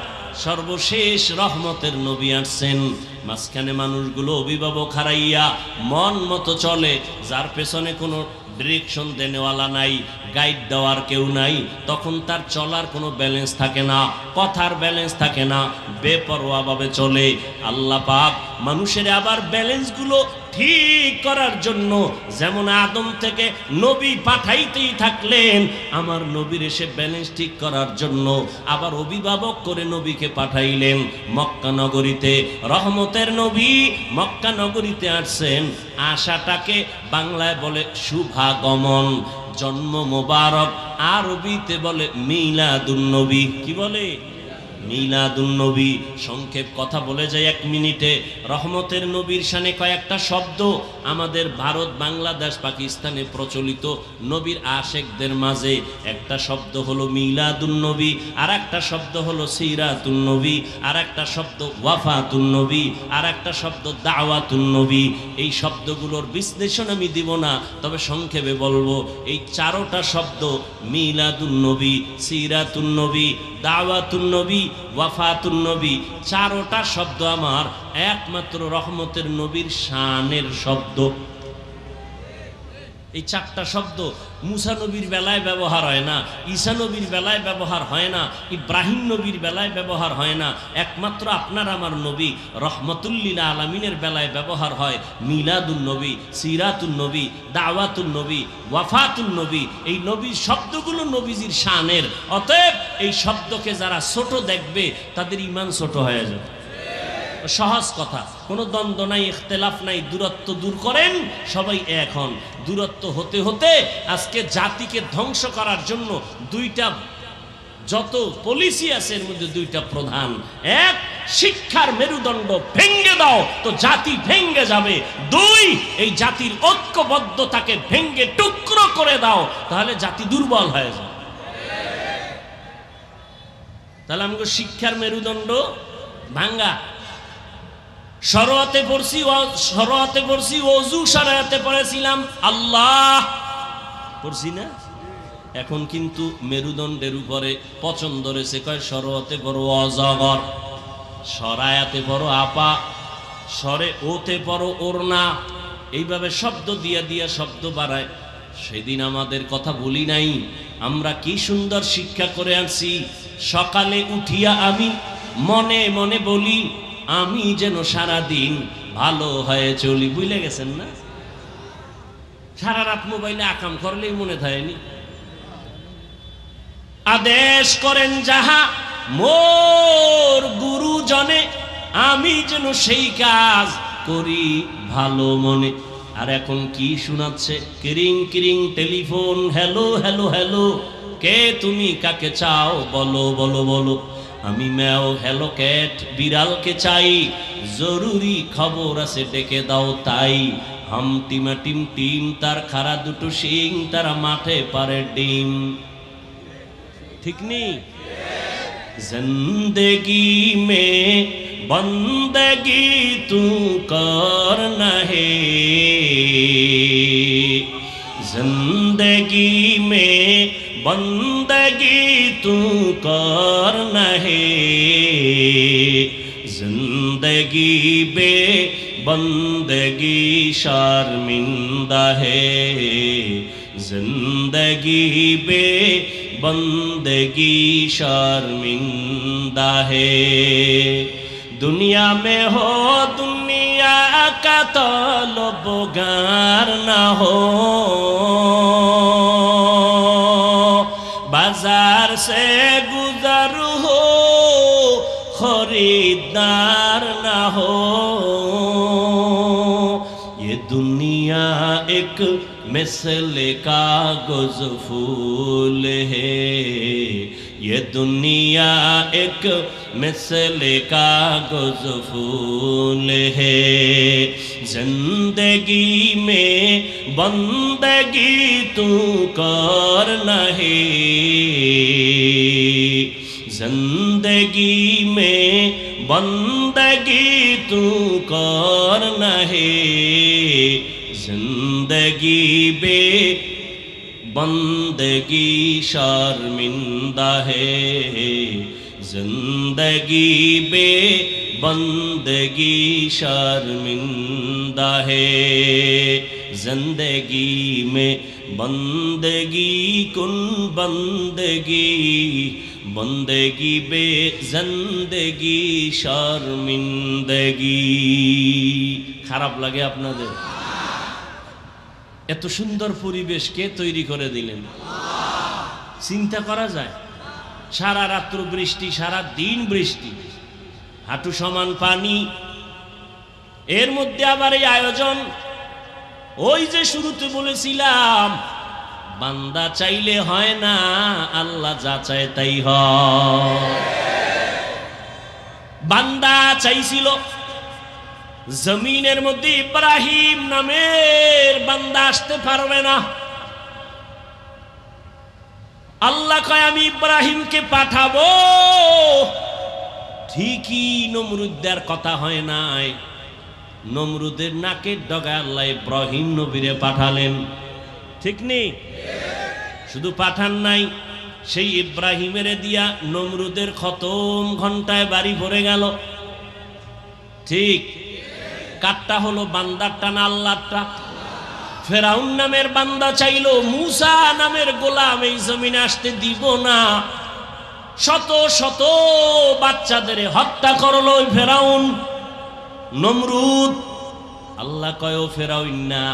সর্বশেষ রহমতের নবী আসছেন, মাঝখানে মানুষগুলো অভিভাবক হারাইয়া মন মতো চলে। যার পেছনে কোনো ডিরেকশন দেনেওয়ালা নাই, গাইড দেওয়ার কেউ নাই, তখন তার চলার কোনো ব্যালেন্স থাকে না, কথার ব্যালেন্স থাকে না, বেপরোয়াভাবে চলে। আল্লাহ পাক মানুষের আবার ব্যালেন্সগুলো ঠিক করার জন্য যেমন আদম থেকে নবী পাঠাইতেই থাকলেন, আমার নবীর এসে ব্যালেন্স ঠিক করার জন্য আবার অভিভাবক করে নবীকে পাঠাইলেন মক্কা নগরীতে। রহমতের নবী মক্কা নগরীতে আসছেন, আশাটাকে বাংলায় বলে শুভাগমন, জন্ম মোবারক, আরবিতে বলে মিলাদুন নবী। কি বলে? মিলাদুন নবী। সংক্ষেপ কথা বলে যায় 1 মিনিটে। রহমতের নবীর শানে কয়েকটা শব্দ আমাদের ভারত, বাংলাদেশ, পাকিস্তানে প্রচলিত নবীর আশেকদের মাঝে। একটা শব্দ হলো মিলাদুন নবী, আর একটা শব্দ হলো সিরাতুন নবী, আর একটা শব্দ ওয়াফাতুন নবী, আর একটা শব্দ দাওয়াতুন নবী। এই শব্দগুলোর বিশ্লেষণ আমি দিব না, তবে সংক্ষেপে বলবো, এই 4টা শব্দ মিলাদুন নবী, সিরাতুন নবী, দাওয়াতুন নবী, ওয়াফাতুন নবী, 4টা শব্দ আমার একমাত্র রহমতের নবীর শানের শব্দ। এই 4টা শব্দ মুসা নবীর বেলায় ব্যবহার হয় না, ঈসা নবীর বেলায় ব্যবহার হয় না, ইব্রাহিম নবীর বেলায় ব্যবহার হয় না। একমাত্র আপনার আমার নবী রহমতুল লিল আলামিনের বেলায় ব্যবহার হয় মিলাদুন নবী, সিরাতুন নবী, দাওয়াতুন নবী, ওয়াফাতুন নবী। এই নবীর শব্দগুলো নবীজির শানের। অতএব এই শব্দকে যারা ছোট দেখবে তাদের ঈমান ছোট হয়ে যাবে। সহজ কথা, কোনো দ্বন্দ্ব নাই, ইখতিলাফ নাই, দূরত্ব দূর করেন, সবাই এক হন। দূরত্ব হতে হতে আজকে জাতিকে ধ্বংস করার জন্য 2টা যত পলিসি আছে এর মধ্যে 2টা প্রধান। এক, শিক্ষার মেরুদণ্ড ভেঙ্গে দাও তো জাতি ভেঙ্গে যাবে। 2, এই জাতির ঐক্যবদ্ধতাকে ভেঙ্গে টুকরো করে দাও, তাহলে জাতি দুর্বল হয়ে যাবে। তাহলে আমাকে শিক্ষার মেরুদণ্ড ভাঙ্গা। শরআতে পড়ছি, ওযু শরআতে পড়েছিলাম আল্লাহ পড়ছি না। এখন কিন্তু মেরুদণ্ডের উপরে পছন্দ রয়েছে, কয় শরআতে পড়ো অজগর, শরায়াতে পড়ো আপা, সরে ওতে পড়ো ওরনা। এইভাবে শব্দ দিয়া দিয়া শব্দ বাড়ায়। সেদিন আমাদের কথা বলি নাই, আমরা কি সুন্দর শিক্ষা করে আনছি। সকালে উঠিয়া আমি মনে মনে বলি, আমি যেন সারাদিন ভালো হয়ে চলি। বুঝলে গেছেন না? সারা রাত মোবাইলে আকাম করলেই মনে থাকেনি। আদেশ করেন যাহা মোর গুরুজনে, আমি যেন সেই কাজ করি ভালো মনে। আর এখন কি শোনাচ্ছে? কিরিং কিরিং টেলিফোন, হ্যালো হ্যালো হ্যালো, কে তুমি, কাকে চাও, বলো বলো বলো। আমি ম্যাও, হ্যালো ক্যাট, বিড়ালকে চাই, জরুরি খবর আছে ডেকে দাও তাই। হাম টিমা টিম টিম, তার খাড়া 2টো শিং, তারা মাঠে পারে ডিম। ঠিক নেই? জিন্দেগি মে বন্দেগি তু করনা হে, जिंदगी में बंदगी तू करना है, जिंदगी बे बंदगी शर्मिंदा है, जिंदगी बे बंदगी शर्मिंदा है। दुनिया में हो दुनिया का तलबगार न हो, बाजार से गुजर हो खरीदार न हो। ये दुनिया एक मिसले कागज फूल है, ये दुनिया एक मिसले कागज फूल है। जिंदगी में बंदगी तू करना है, जिंदगी में बंदगी तू करना है, जिंदगी बे बंदगी शर्मिंदा है, जिंदगी बे बंदगी शर्मिंदा है। जिंदगी में बंदगी कुन बंदगी, बंदगी बे जिंदगी शर्मिंदगी। খারাপ লাগে আপনাদের? এত সুন্দর পরিবেশ কে তৈরি করে দিলেন? চিন্তা করা যায়? সারা রাত্র বৃষ্টি, সারা দিন বৃষ্টি, হাঁটু সমান পানি, এর মধ্যে আবার এই আয়োজন। ওই যে শুরুতে বলেছিলাম, বান্দা চাইলে হয় না, আল্লাহ যা চায় তাই হয়। বান্দা চাইছিল জমিনের মধ্যে ইব্রাহিম নামের বান্দা আসতে পারবে না। আল্লাহ কয় আমি ইব্রাহিমকে পাঠাবো। ঠিকই নমরুদের কথা হয় নাই, নমরুদের নাকের ডগায় আল্লাহ ইব্রাহিম নবীরে পাঠালেন। ঠিক নেই? শুধু পাঠান নাই, সেই ইব্রাহিমের দিয়া নমরুদের খতম ঘন্টায় বাড়ি ভরে গেল। ঠিক কাটটা হলো বান্দারটা না আল্লাহটা? ফেরাউন নামের বান্দা চাইলো মুসা নামের গোলাম এই জমিনে আসতে দিব না, শত শত বাচ্চাদের হত্যা করলো ওই ফেরাউন নমরুদ। আল্লাহ কয় ও ফেরাউন না,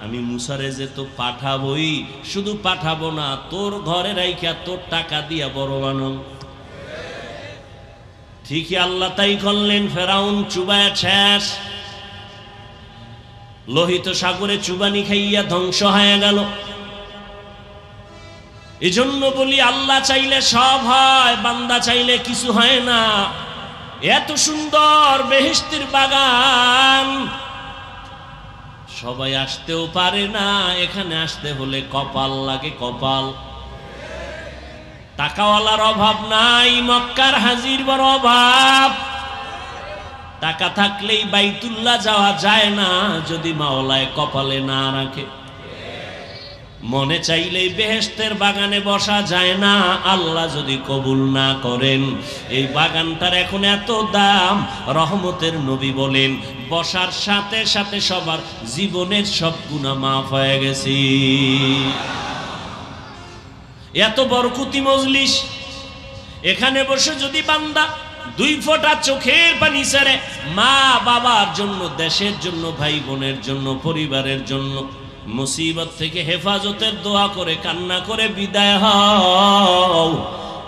আমি মুসারে যে তো পাঠাবই, শুধু পাঠাবো না, তোর ঘরে রাইখা তোর টাকা দিয়া বড় বানাও। ঠিকই আল্লাহ তাই করলেন। ফেরাউন চুবায় শেষ, লোহিত সাগরে চুবানি খাইয়া ধ্বংস হয়ে গেল। এজন্য বলি আল্লাহ চাইলে সব হয়, বান্দা চাইলে কিছু হয় না। এত সুন্দর বেহেশতের বাগান সবাই আসতেও পারে না, এখানে আসতে হলে কপাল লাগে, কপাল। টাকাওয়ালার অভাব নাই, মক্কার হাজির বড় অভাব। টাকা থাকলেই বাইতুল্লাহ যাওয়া যায় না যদি মাওলায় কপালে না রাখে। মনে চাইলেই বেহেশতের বাগানে বসা যায় না আল্লাহ যদি কবুল না করেন। এই বাগানটার এখন এত দাম, রহমতের নবী বলেন বসার সাথে সাথে সবার জীবনের সব গুনাহ মাফ হয়ে গেছে। এত বরকতি মজলিস, এখানে বসে যদি বান্দা দুই ফোঁটা চোখের পানি ছেড়ে মা বাবার জন্য, দেশের জন্য, ভাই বোনের জন্য, পরিবারের জন্য মুসিবত থেকে হেফাজতের দোয়া করে কান্না করে বিদায় হও,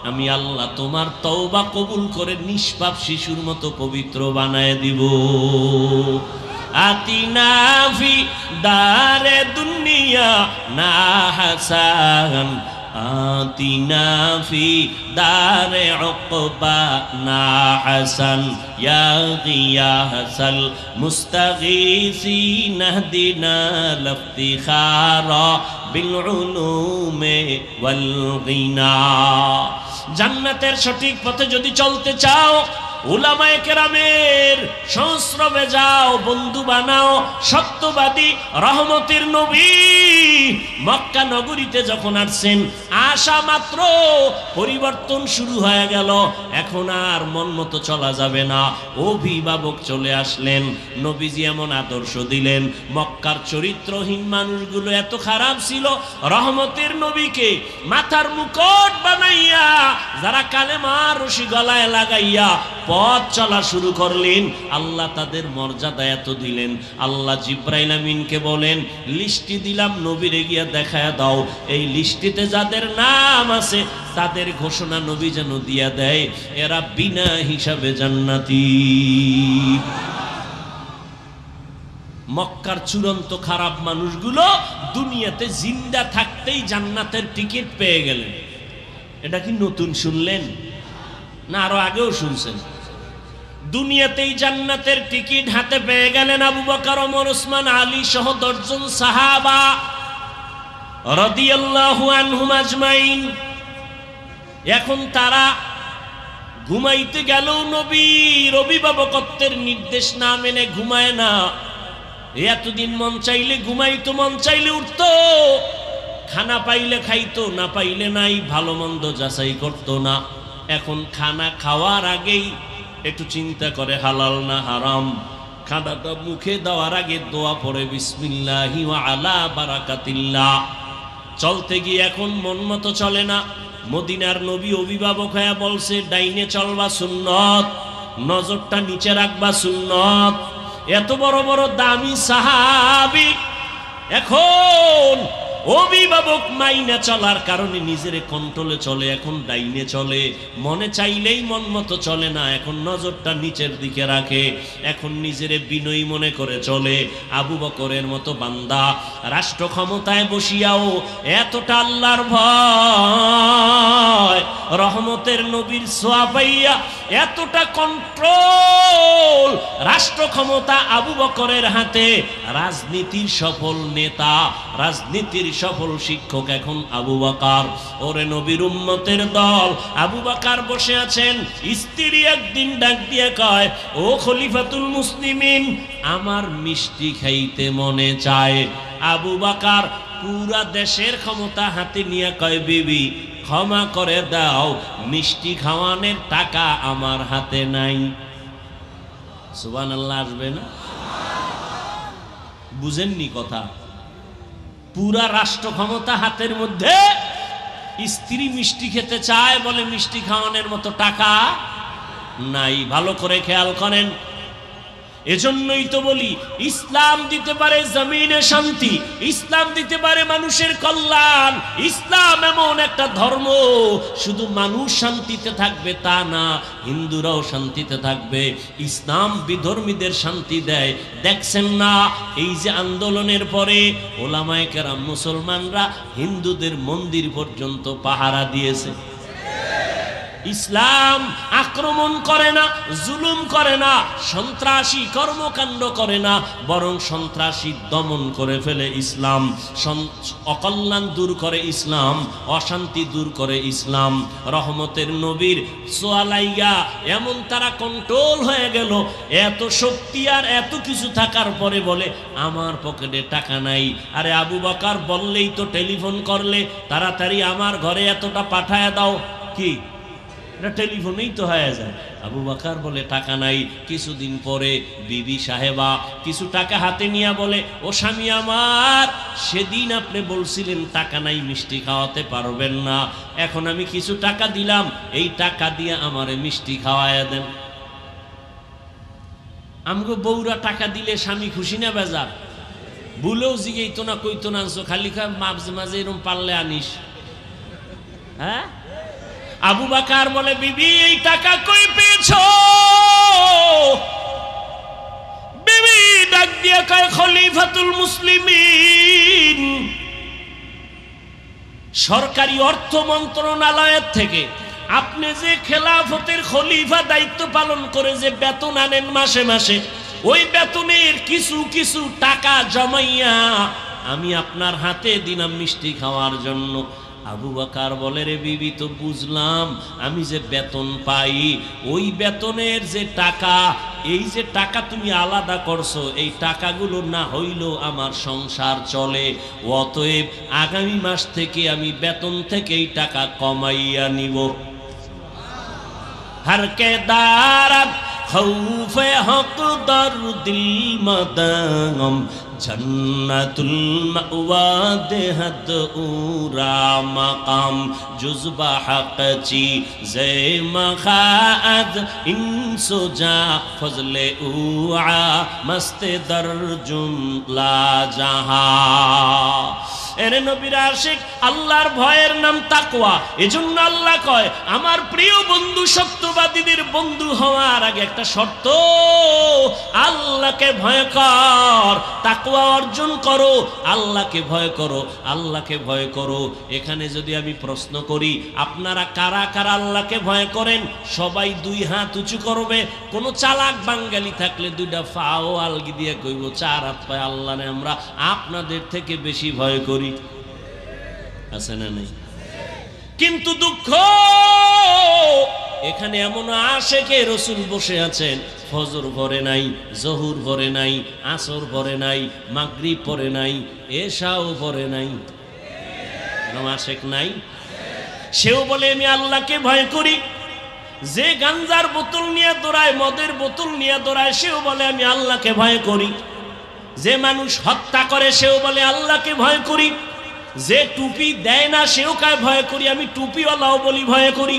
আমি আল্লাহ তোমার তওবা কবুল করে নিষ্পাপ শিশুর মতো পবিত্র বানায় দিব। আতিনা ফি দারে দুনিয়া না হাসান, আতিনা ফি দারে উকবা না হাসান, ইয়া গিয়াসাল মুস্তাগীসিন ইহদিনা লিফতিখারা বিল উলুমি ওয়াল গিনা। জান্নাতের সঠিক পথে যদি চলতে চাও উলামায়ে কেরামের সংস্রবে যাও, বন্ধু বানাও। সত্যবাদী রহমতের নবী মক্কা নগরীতে যখন আসছেন, আসা মাত্র পরিবর্তন শুরু হয়ে গেল। এখন আর মন মতো চলা যাবে না, অভিভাবক চলে আসলেন। নবীজি এমন আদর্শ দিলেন, মক্কার চরিত্রহীন মানুষগুলো এত খারাপ ছিল, রহমতের নবীকে মাথার মুকুট বানাইয়া, যারা কালেমার রশি গলায় লাগাইয়া পথ চলা শুরু করলেন, আল্লাহ তাদের মর্যাদা এত দিলেন। আল্লাহ জিব্রাইল আমিনকে বলেন, লিস্টি দিলাম, নবীরে গিয়া দেখায় দাও, এই লিস্টিতে যাদের নাম আছে তাদের ঘোষণা নবী যেন দিয়া দেয়, এরা বিনা হিসাবে জান্নাতি। মক্কার চূড়ান্ত খারাপ মানুষগুলো দুনিয়াতে জিন্দা থাকতেই জান্নাতের টিকিট পেয়ে গেলেন। এটা কি নতুন শুনলেন না আরো আগেও শুনছেন? দুনিয়াতেই জান্নাতের টিকিট হাতে পেয়ে গেলেন আবু বকর, ওমর, ওসমান, আলী সহ 10 জন সাহাবা রাদিয়াল্লাহু আনহুম আজমাইন। এখন তারা ঘুমাইতে গেল, নবীর অভিভাবকত্বের নির্দেশ না মেনে ঘুমায় না। এতদিন মন চাইলে ঘুমাইতো, মন চাইলে উঠতো, খানা পাইলে খাইতো, না পাইলে নাই, ভালো মন্দ যাচাই করতো না। এখন খানা খাওয়ার আগেই একটু চিন্তা করে হালাল না হারাম। খানাটা মুখে দেওয়ার আগে দোয়া পড়ে বিসমিল্লাহি ওয়া আলা বারাকাতিল্লাহ। চলতে গিয়ে এখন মন মতো চলে না। মদিনার নবী অভিভাবক হয়ে বলছে, ডাইনে চলবা সুন্নত, নজরটা নিচে রাখবা সুন্নত। এত বড় বড় দামি সাহাবী এখন অভিভাবক মাইনা চলার কারণে নিজের কন্ট্রোলে চলে, এখন ডাইনে চলে, মনে চাইলেই মন মতো চলে না, এখন নজরটা নিচের দিকে রাখে, এখন নিজের বিনয়ী মনে করে চলে। আবু বকরের মতো বান্দা রাষ্ট্র ক্ষমতায় বসিয়াও এতটা আল্লাহর ভয়, রহমতের নবীর ছোঁয়া পাইয়া এতটা কন্ট্রোল, রাষ্ট্র ক্ষমতা আবু বকরের হাতে। রাজনীতির সফল নেতা, রাজনীতির সফল শিক্ষক এখন আবু বকর। ওরে নবীর উম্মতের দল, আবু বকর বসে আছেন। স্ত্রী একদিন ডাক দিয়ে কয়, ও খলিফাতুল মুসলিমিন, আমার মিষ্টি খাইতে মনে চায়। আবু বকর পুরা দেশের ক্ষমতা হাতে নিয়ে কয়, বিবি ক্ষমা করে দাও, মিষ্টি খাওয়ানোর টাকা আমার হাতে নাই। সুবহানাল্লাহ আসবে না? বুঝেননি কথা? পুরা রাষ্ট্র ক্ষমতা হাতের মধ্যে, স্ত্রী মিষ্টি খেতে চায়, বলে মিষ্টি খাওয়ানোর মতো টাকা নাই। ভালো করে খেয়াল করেন। এজন্যই তো বলি, ইসলাম দিতে পারে জমিনে শান্তি, ইসলাম দিতে পারে মানুষের কল্যাণ। ইসলাম এমন একটা ধর্ম, শুধু মানুষ শান্তিতে থাকবে তা না, হিন্দুরাও শান্তিতে থাকবে। ইসলাম বিধর্মীদের শান্তি দেয়। দেখছেন না, এই যে আন্দোলনের পরে ওলামায়ে কেরাম মুসলমানরা হিন্দুদের মন্দির পর্যন্ত পাহারা দিয়েছে। ইসলাম আক্রমণ করে না, জুলুম করে না, সন্ত্রাসী কর্মকাণ্ড করে না, বরং সন্ত্রাসী দমন করে ফেলে ইসলাম। অকল্যাণ দূর করে ইসলাম, অশান্তি দূর করে ইসলাম। রহমতের নবীর সোয়ালাইয়া এমন তারা কন্ট্রোল হয়ে গেল। এত শক্তি আর এত কিছু থাকার পরে বলে, আমার পকেটে টাকা নাই। আরে আবু বকর বললেই তো, টেলিফোন করলে তাড়াতাড়ি আমার ঘরে এতটা পাঠায় দাও, কি এটা টেলিফোনেই তো হয়ে যায়। আবু বকর বলে টাকা নাই। কিছুদিন পরে বিবি সাহেবা কিছু টাকা হাতে নিয়ে বলে, ও স্বামী আমার, সেদিন আপনি বলছিলেন টাকা নাই, মিষ্টি খাওয়াতে পারবেন না, এখন আমি কিছু টাকা দিলাম, এই টাকা দিয়ে আমারে মিষ্টি খাওয়ায় দেন। আমগো বউরা টাকা দিলে স্বামী খুশি না বেজার? ভুলেও জিগেই তো না, কইতো না, আনছো খালি খা, মাঝে মাঝে এরকম পারলে আনিস। হ্যাঁ, আবু বকর বলে, বিবি এই টাকা কই পেয়েছো? বিবি ডাক দিয়ে কয়, খলিফাতুল মুসলিমিন সরকারি অর্থ মন্ত্রণালয়ের থেকে আপনি যে খেলাফতের খলিফা দায়িত্ব পালন করে যে বেতন আনেন মাসে মাসে, ওই বেতনের কিছু কিছু টাকা জমাইয়া আমি আপনার হাতে দিলাম মিষ্টি খাওয়ার জন্য। আবু বকর বলে, রে বিবি, তো বুঝলাম, আমি যে বেতন পাই ওই বেতনের যে টাকা, এই যে টাকা তুমি আলাদা করছো, এই টাকাগুলো না হইলেও আমার সংসার চলে, অতএব আগামী মাস থেকে আমি বেতন থেকে এই টাকা কমাইয়া নিব। हर के दारत खौफे हक दर दिल मदगम जन्नतुल मअवा देहत उरा मकाम जुज़बा हक़ची ज़े मखाअद इंसो जा फज़ले उआ मस्त दर जुमला जहां। এরে নবীর আশিক, আল্লাহর ভয়ের নাম তাকওয়া। এজন্য আল্লাহ কয়, আমার প্রিয় বন্ধু, সত্যবাদীদের বন্ধু হওয়ার আগে একটা শর্ত, আল্লাহকে ভয় কর, তাকওয়া অর্জন করো, আল্লাহকে ভয় করো, আল্লাহকে ভয় করো। এখানে যদি আমি প্রশ্ন করি, আপনারা কারা কারা আল্লাহকে ভয় করেন? সবাই দুই হাত উঁচু করবে। কোন চালাক বাঙালি থাকলে দুইটা ফাও আলগি দিয়ে কইব, চার হাত পায় আল্লাহরে আমরা আপনাদের থেকে বেশি ভয় করি। আছে না নেই? কিন্তু দুঃখ, এখানে এমন আশেকে রসুল বসে আছেন, ফজর পড়ে নাই, জহুর পড়ে নাই, আসর পড়ে নাই, মাগরিব পড়ে নাই, এশাও পড়ে নাই। আশেক নাই? সেও বলে আমি আল্লাহকে ভয় করি। যে গাঞ্জার বোতল নিয়ে দৌড়ায়, মদের বোতল নিয়ে দৌড়ায়, সেও বলে আমি আল্লাহকে ভয় করি। যে মানুষ হত্যা করে, সেও বলে আল্লাহকে ভয় করি। যে টুপি দেয় না, সেও কায় ভয় করি, আমি টুপিওয়ালাও বলি ভয় করি।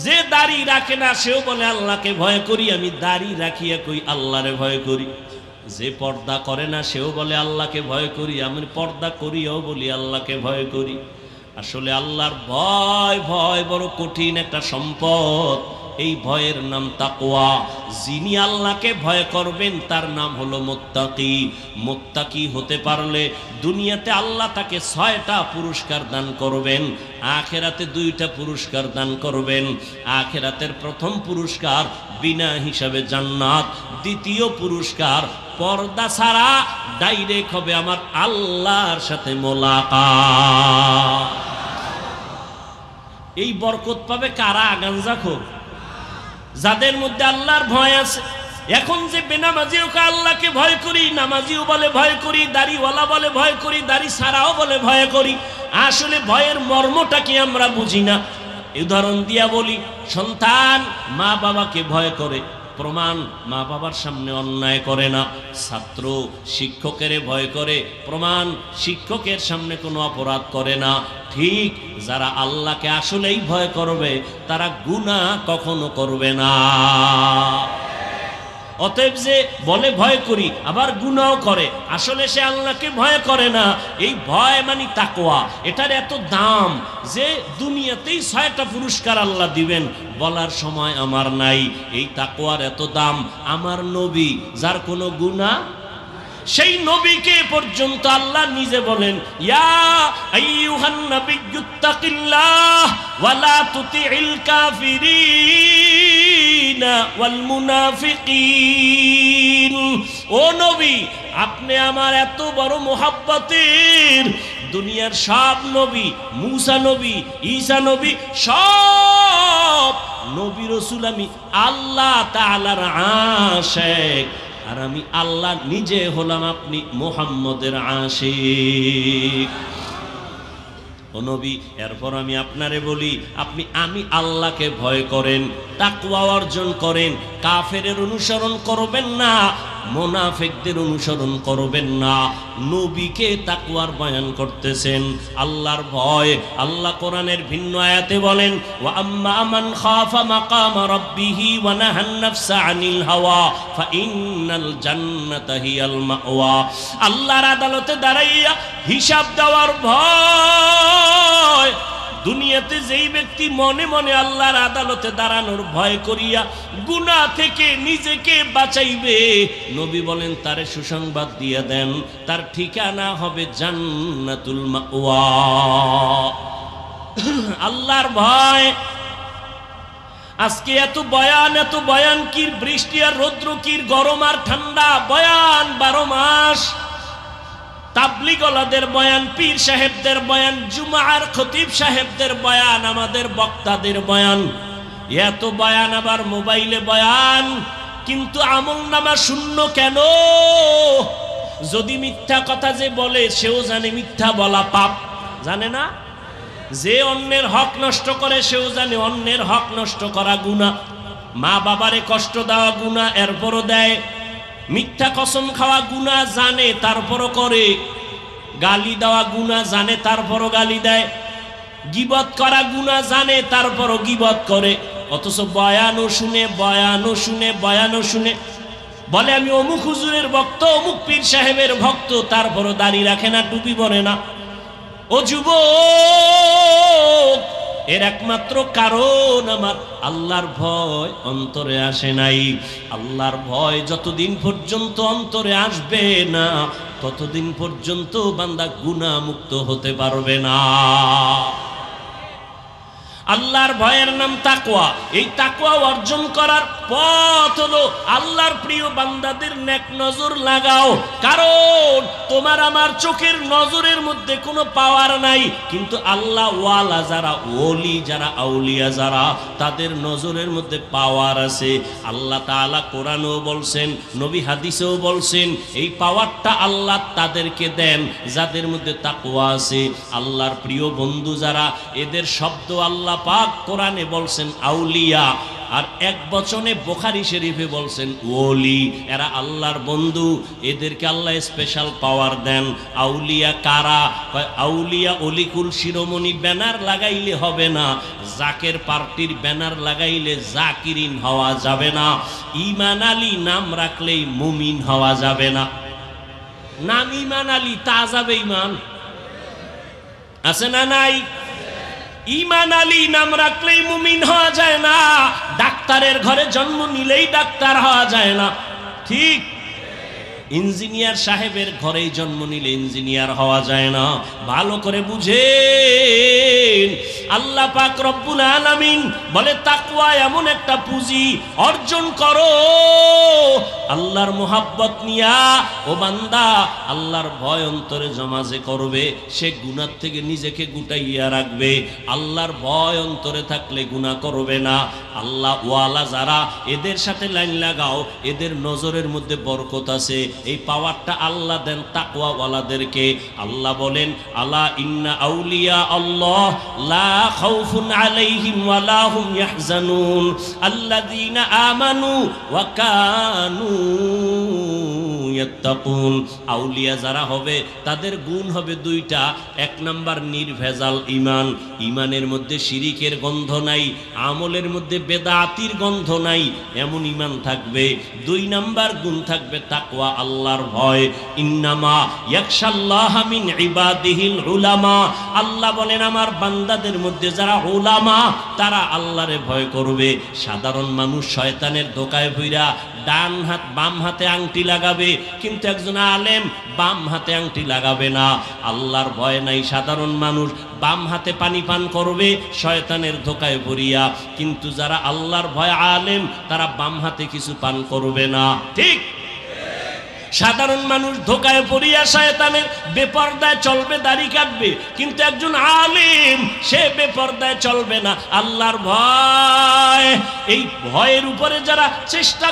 যে দাড়ি রাখে না, সেও বলে আল্লাহকে ভয় করি, আমি দাড়ি রাখিয়া কই আল্লাহরে ভয় করি। যে পর্দা করে না, সেও বলে আল্লাহকে ভয় করি, আমি পর্দা করিও বলি আল্লাহকে ভয় করি। আসলে আল্লাহর ভয়, ভয় বড় কঠিন একটা সম্পদ। এই ভয়ের নাম তাকওয়া। যিনি আল্লাহকে ভয় করবেন তার নাম হলো মুত্তাকি। মুত্তাকি হতে পারলে দুনিয়াতে আল্লাহ তাকে 6টা পুরস্কার দান করবেন, আখিরাতে 2টা পুরস্কার দান করবেন। আখিরাতের প্রথম পুরস্কার বিনা হিসাবে জান্নাত, দ্বিতীয় পুরস্কার পর্দা ছাড়া ডাইরেক্ট হবে আমার আল্লাহর সাথে মোলাকাত। এই বরকত পাবে কারা? গাঞ্জাখোর। যাদের মধ্যে আল্লাহর ভয় আছে। এখন যে বেনামাজিও আল্লাহকে ভয় করি, নামাজিও বলে ভয় করি, দাড়িওয়ালা বলে ভয় করি, দাড়ি ছাড়াও বলে ভয় করি। আসলে ভয়ের মর্মটা কি আমরা বুঝি না। উদাহরণ দিয়া বলি, সন্তান মা বাবাকে ভয় করে, প্রমাণ মা বাবার সামনে অন্যায় করে না। ছাত্র শিক্ষকের ভয় করে, প্রমাণ শিক্ষকের সামনে কোনো অপরাধ করে না। ঠিক যারা আল্লাহকে আসলেই ভয় করবে তারা গুনাহ কখনো করবে না। অতএব যে বলে ভয় করি আবার গুনাহ করে, আসলে সে আল্লাহকে ভয় করে না। এই ভয় মানে তাকওয়া। এটার এত দাম যে দুনিয়াতেই 6টা পুরস্কার আল্লাহ দিবেন, বলার সময় আমার নাই। এই তাকওয়ার এত দাম। আমার নবী যার কোনো গুনাহ, সেই নবীকে পর্যন্ত আল্লাহ নিজে বলেন, ইয়া আইয়ুহান নাবিয়্যুত্তাকিল্লাহ ওয়া লা তুতিইল কাফিরিনা ওয়াল মুনাফিকিন। ও নবী, আপনি আমার এত বড় মুহাব্বতের, দুনিয়ার সব নবী, মুসা নবী, ঈসা নবী, সব নবী রাসূল আমি আল্লাহ তাআলার আশিক, আর আমি আল্লাহ নিজে হলাম আপনি মুহাম্মদের আশিক। ও নবী, এরপর আমি আপনারে বলি, আমি আল্লাহকে ভয় করেন, তাকওয়া অর্জন করেন, কাফেরের অনুসরণ করবেন না, মুনাফিকদের অনুসরণ করবেন না। নবীকে তাকওয়ার বয়ান করতেছেন, আল্লাহর ভয়। আল্লাহ কোরআনের ভিন্ন আয়াতে বলেন, ওয়া আম্মা মান খাফা মাকাম রাব্বিহি ওয়া নাহান নাফসা আনিল হাওয়া ফাইন্নাল জান্নাতা হিয়াল মাওয়া। আল্লাহর আদালতে দাঁড়াইয়া হিসাব দেওয়ার ভয়। দুনিয়াতে যেই ব্যক্তি মনে মনে আল্লাহর আদালতে দাঁড়ানোর ভয় করিয়া গুনাহ থেকে নিজেকে বাঁচাইবে, নবী বলেন তারে সুসংবাদ দিয়ে দেন, তার ঠিকানা হবে জান্নাতুল মাওয়া। আল্লাহর ভয়। আজকে এত বয়ান কি, বৃষ্টি আর রৌদ্র কি, গরম আর ঠান্ডা, বয়ান 12 মাস। তাবলীগওয়ালাদের বয়ান, পীর সাহেবদের বয়ান, জুমার খতিব সাহেবদের বয়ান, আমাদের বক্তাদের বয়ান, এত বয়ান, আবার মোবাইলে বয়ান, কিন্তু আমলনামা শূন্য কেন? যদি মিথ্যা কথা যে বলে সেও জানে মিথ্যা বলা পাপ, জানে না? যে অন্যের হক নষ্ট করে সেও জানে অন্যের হক নষ্ট করা গুনাহ। মা বাবারে কষ্ট দেওয়া গুনাহ, এরপরও দেয়। মিথ্যা কসম খাওয়া গুনাহ, জানে তারপরও করে। গালি দেওয়া গুনাহ, জানে তারপরও গালি দেয়। গীবত করা গুনাহ, জানে তারপরও গীবত করে। অথচ বয়ানও শুনে, বয়ানও শুনে, বয়ানও শুনে, বলে আমি অমুক হুজুরের ভক্ত, অমুক পীর সাহেবের ভক্ত, তারপরও দাড়ি রাখে না, টুপি পরে না। ও যুবক, এর একমাত্র কারণ আমার আল্লাহর ভয় অন্তরে আসে নাই। আল্লাহর ভয় যতদিন পর্যন্ত অন্তরে আসবে না, ততদিন পর্যন্ত বান্দা গুনাহ মুক্ত হতে পারবে না। আল্লাহর ভয়ের নাম তাকওয়া। এই তাকওয়া অর্জন করার পথ হলো আল্লাহর প্রিয় বান্দাদের নেক নজর লাগাও। কারণ তোমার আমার চোখের নজরের মধ্যে কোনো পাওয়ার নাই, কিন্তু আল্লাহ ওয়ালা যারা, ওলি যারা, আউলিয়া যারা, তাদের নজরের মধ্যে পাওয়ার আছে। আল্লাহ তাআলা কোরআনেও বলছেন, নবী হাদিসেও বলছেন, এই পাওয়ারটা আল্লাহ তাদেরকে দেন যাদের মধ্যে তাকওয়া আছে। আল্লাহর প্রিয় বন্ধু যারা, এদের শব্দ আল্লাহ পাক কোরআনে বলছেন আউলিয়া, আর এক বচনে বুখারী শরীফে বলছেন ওলি। এরা আল্লাহর বন্ধু, এদেরকে আল্লাহ স্পেশাল পাওয়ার দেন। আউলিয়া কারা? আউলিয়া অলিকুল শিরোমণি ব্যানার লাগাইলে হবে না, জাকের পার্টির ব্যানার লাগাইলে জাকিরিন হওয়া যাবে না, ঈমান আলী নাম রাখলেই মুমিন হওয়া যাবে না। নাম ঈমান আলী, তা যাবে ঈমান আছে না নাই? ঈমান আলী নাম রাখলেই মুমিন হওয়া যায় না। ডাক্তারের ঘরে জন্ম নিলেই ডাক্তার হওয়া যায় না, ঠিক? ইঞ্জিনিয়ার সাহেবের ঘরেই জন্ম নিলে ইঞ্জিনিয়ার হওয়া যায় না। ভালো করে বুঝেন, আল্লাহ পাক রব্বুল আলামিন বলে তাকওয়া এমন একটা পুঁজি, অর্জন করো আল্লাহর মোহাব্বত নিয়া। ও বান্দা, আল্লাহর ভয় অন্তরে জমা যে করবে, সে গুনাহ থেকে নিজেকে গুটাইয়া রাখবে। আল্লাহর ভয় অন্তরে থাকলে গুনাহ করবে না। আল্লাহ ওয়ালা যারা, এদের সাথে লাইন লাগাও, এদের নজরের মধ্যে বরকত আছে। এই পাওয়ারটা আল্লাহ দেন তাকওয়া ওয়ালাদেরকে। আল্লাহ বলেন, আলা ইন্না আউলিয়া আল্লাহ লা খাউফুন আলাইহিম ওয়া লা হুম ইয়াহজানুন আল্লাযীনা আমানু ওয়া কানু ইয়াত্তাকুন। আউলিয়া যারা হবে, তাদের গুণ হবে দুইটা। এক নাম্বার নির্ভেজাল ঈমান, ঈমানের মধ্যে শিরিকের গন্ধ নাই, আমলের মধ্যে বেদাতির গন্ধ নাই, এমন ঈমান থাকবে। দুই নাম্বার গুণ থাকবে তাকওয়া, আল্লাহর ভয়। ইন্নামা ইয়াখশাল্লাহা মিন ইবাদিহিল উলামা। আল্লাহ বলেন, আমার বান্দাদের মধ্যে যারা উলামা, তারা আল্লাহরে ভয় করবে। সাধারণ মানুষ শয়তানের ধোকায় পইরা ডান হাত বাম হাতে আংটি লাগাবে, কিন্তু একজন আলেম বাম হাতে আংটি লাগাবে না। আল্লাহর ভয় নাই সাধারণ মানুষ বাম হাতে পানি পান করবে শয়তানের ধোকায় পড়িয়া, কিন্তু যারা আল্লাহর ভয় আলেম, তারা বাম হাতে কিছু পান করবে না, ঠিক? সাধারণ মানুষ ধোকায় পড়িয়া শয়তানের বেপরদায় চলবে, দাড়ি কাটবে, কিন্তু একজন আলেম সে বেপরদায় চলবে না। আল্লাহর ভয়, এই ভয়ের উপরে যারা চেষ্টা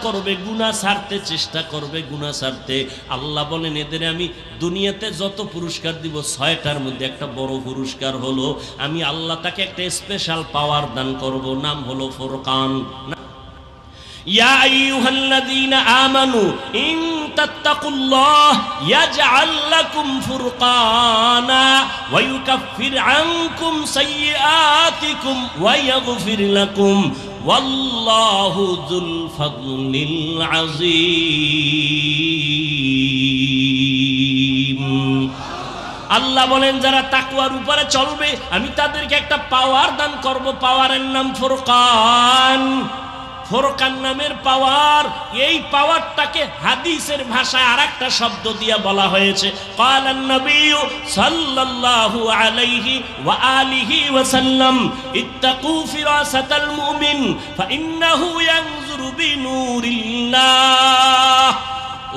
করবে গুনাহ ছাড়তে, চেষ্টা করবে গুনাহ ছাড়তে, আল্লাহ বলেন এদের আমি দুনিয়াতে যত পুরস্কার দিব, 6টার মধ্যে একটা বড় পুরস্কার হলো, আমি আল্লাহ তাকে একটা স্পেশাল পাওয়ার দান করব, নাম হলো ফুরকান। ইয়া আইয়ুহাল্লাযীনা আমানু ইন তাত্তাকুল্লাহ ইয়াজআল লাকুম ফুরকানা ওয়া ইউকাফির আনকুম সাইয়্যাতিকুম ওয়া ইয়াগফির লাকুম ওয়াল্লাহু যুল ফাদলিল আযীম। আল্লাহ বলেন, যারা তাকওয়ার উপরে চলবে, আমি তাদেরকে একটা পাওয়ার দান করব, পাওয়ারের নাম ফুরকান। ফুরকান নামের পাওয়ার, এই পাওয়ারটাকে হাদিসের ভাষায় আরেকটা শব্দ দিয়ে বলা হয়েছে। ক্বালান নবিয়্যু সাল্লাল্লাহু আলাইহি ওয়া আলিহি ওয়া সাল্লাম, ইত্তাকু ফিরাসাতাল মুমিন ফাইন্নাহু ইয়ানজুরু বিনুরিল্লাহ।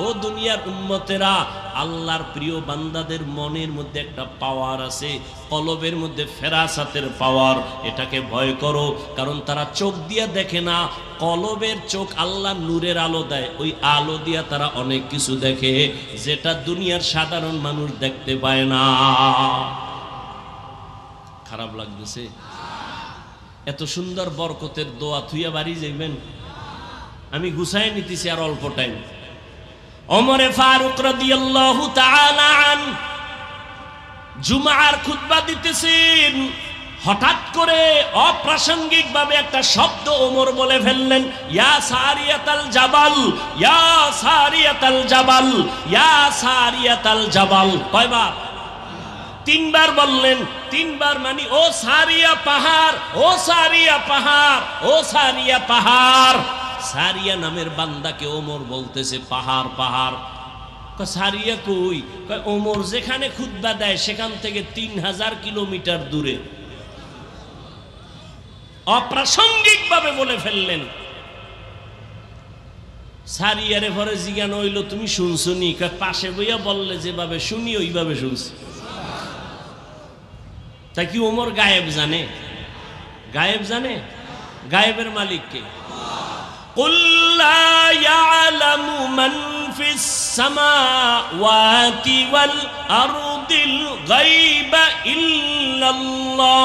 ও দুনিয়ার উম্মতেরা, আল্লাহর প্রিয় বান্দাদের মনের মধ্যে একটা পাওয়ার আছে, কলবের মধ্যে ফেরাসাতের পাওয়ার। এটাকে ভয় করো, কারণ তারা চোখ দিয়ে দেখে না, কলবের চোখ আল্লাহ নূরের আলো দেয়, ওই আলো দিয়া তারা অনেক কিছু দেখে যেটা দুনিয়ার সাধারণ মানুষ দেখতে পায় না। খারাপ লাগতেছে? এত সুন্দর বরকতের দোয়া থুইয়া বাড়ি যাইবেন? আমি গুছাই নিতেছি আর অল্প টাইম। ওমরে ফারুক রাদিয়াল্লাহু তাআলা আন জুমার খুতবা দিতেছেন, হঠাৎ করে অপ্রাসঙ্গিক ভাবে একটা শব্দ ওমর বলে ফেললেন, ইয়া সারিয়াতাল জাবাল, ইয়া সারিয়াতাল জাবাল, ইয়া সারিয়াতাল জাবাল। কয়বার? তিনবার বললেন। তিনবার মানে ও সারিয়া পাহাড়, ও সারিয়া পাহাড়, ও সারিয়া পাহাড়। সারিয়া নামের বান্দাকে ওমর বলতেছে পাহাড় পাহাড়। সারিয়া কই? ওমর যেখানে খুতবা দেয় সেখান থেকে 3000 কিলোমিটার দূরে। অপ্রাসঙ্গিক ভাবে বলে ফেললেন। সারিয়ারে ভরে জিজ্ঞান হইল, তুমি শুনছো নি? পাশে বইয়া বললে যেভাবে শুনি ওইভাবে শুনছি। তা কি ওমর গায়েব জানে? গায়েব জানে? গায়েবের মালিক কে? কুল লা ইয়ালামু মান ফিস সামাওয়াতি ওয়াল আরদিল গায়বা ইল্লাল্লাহ।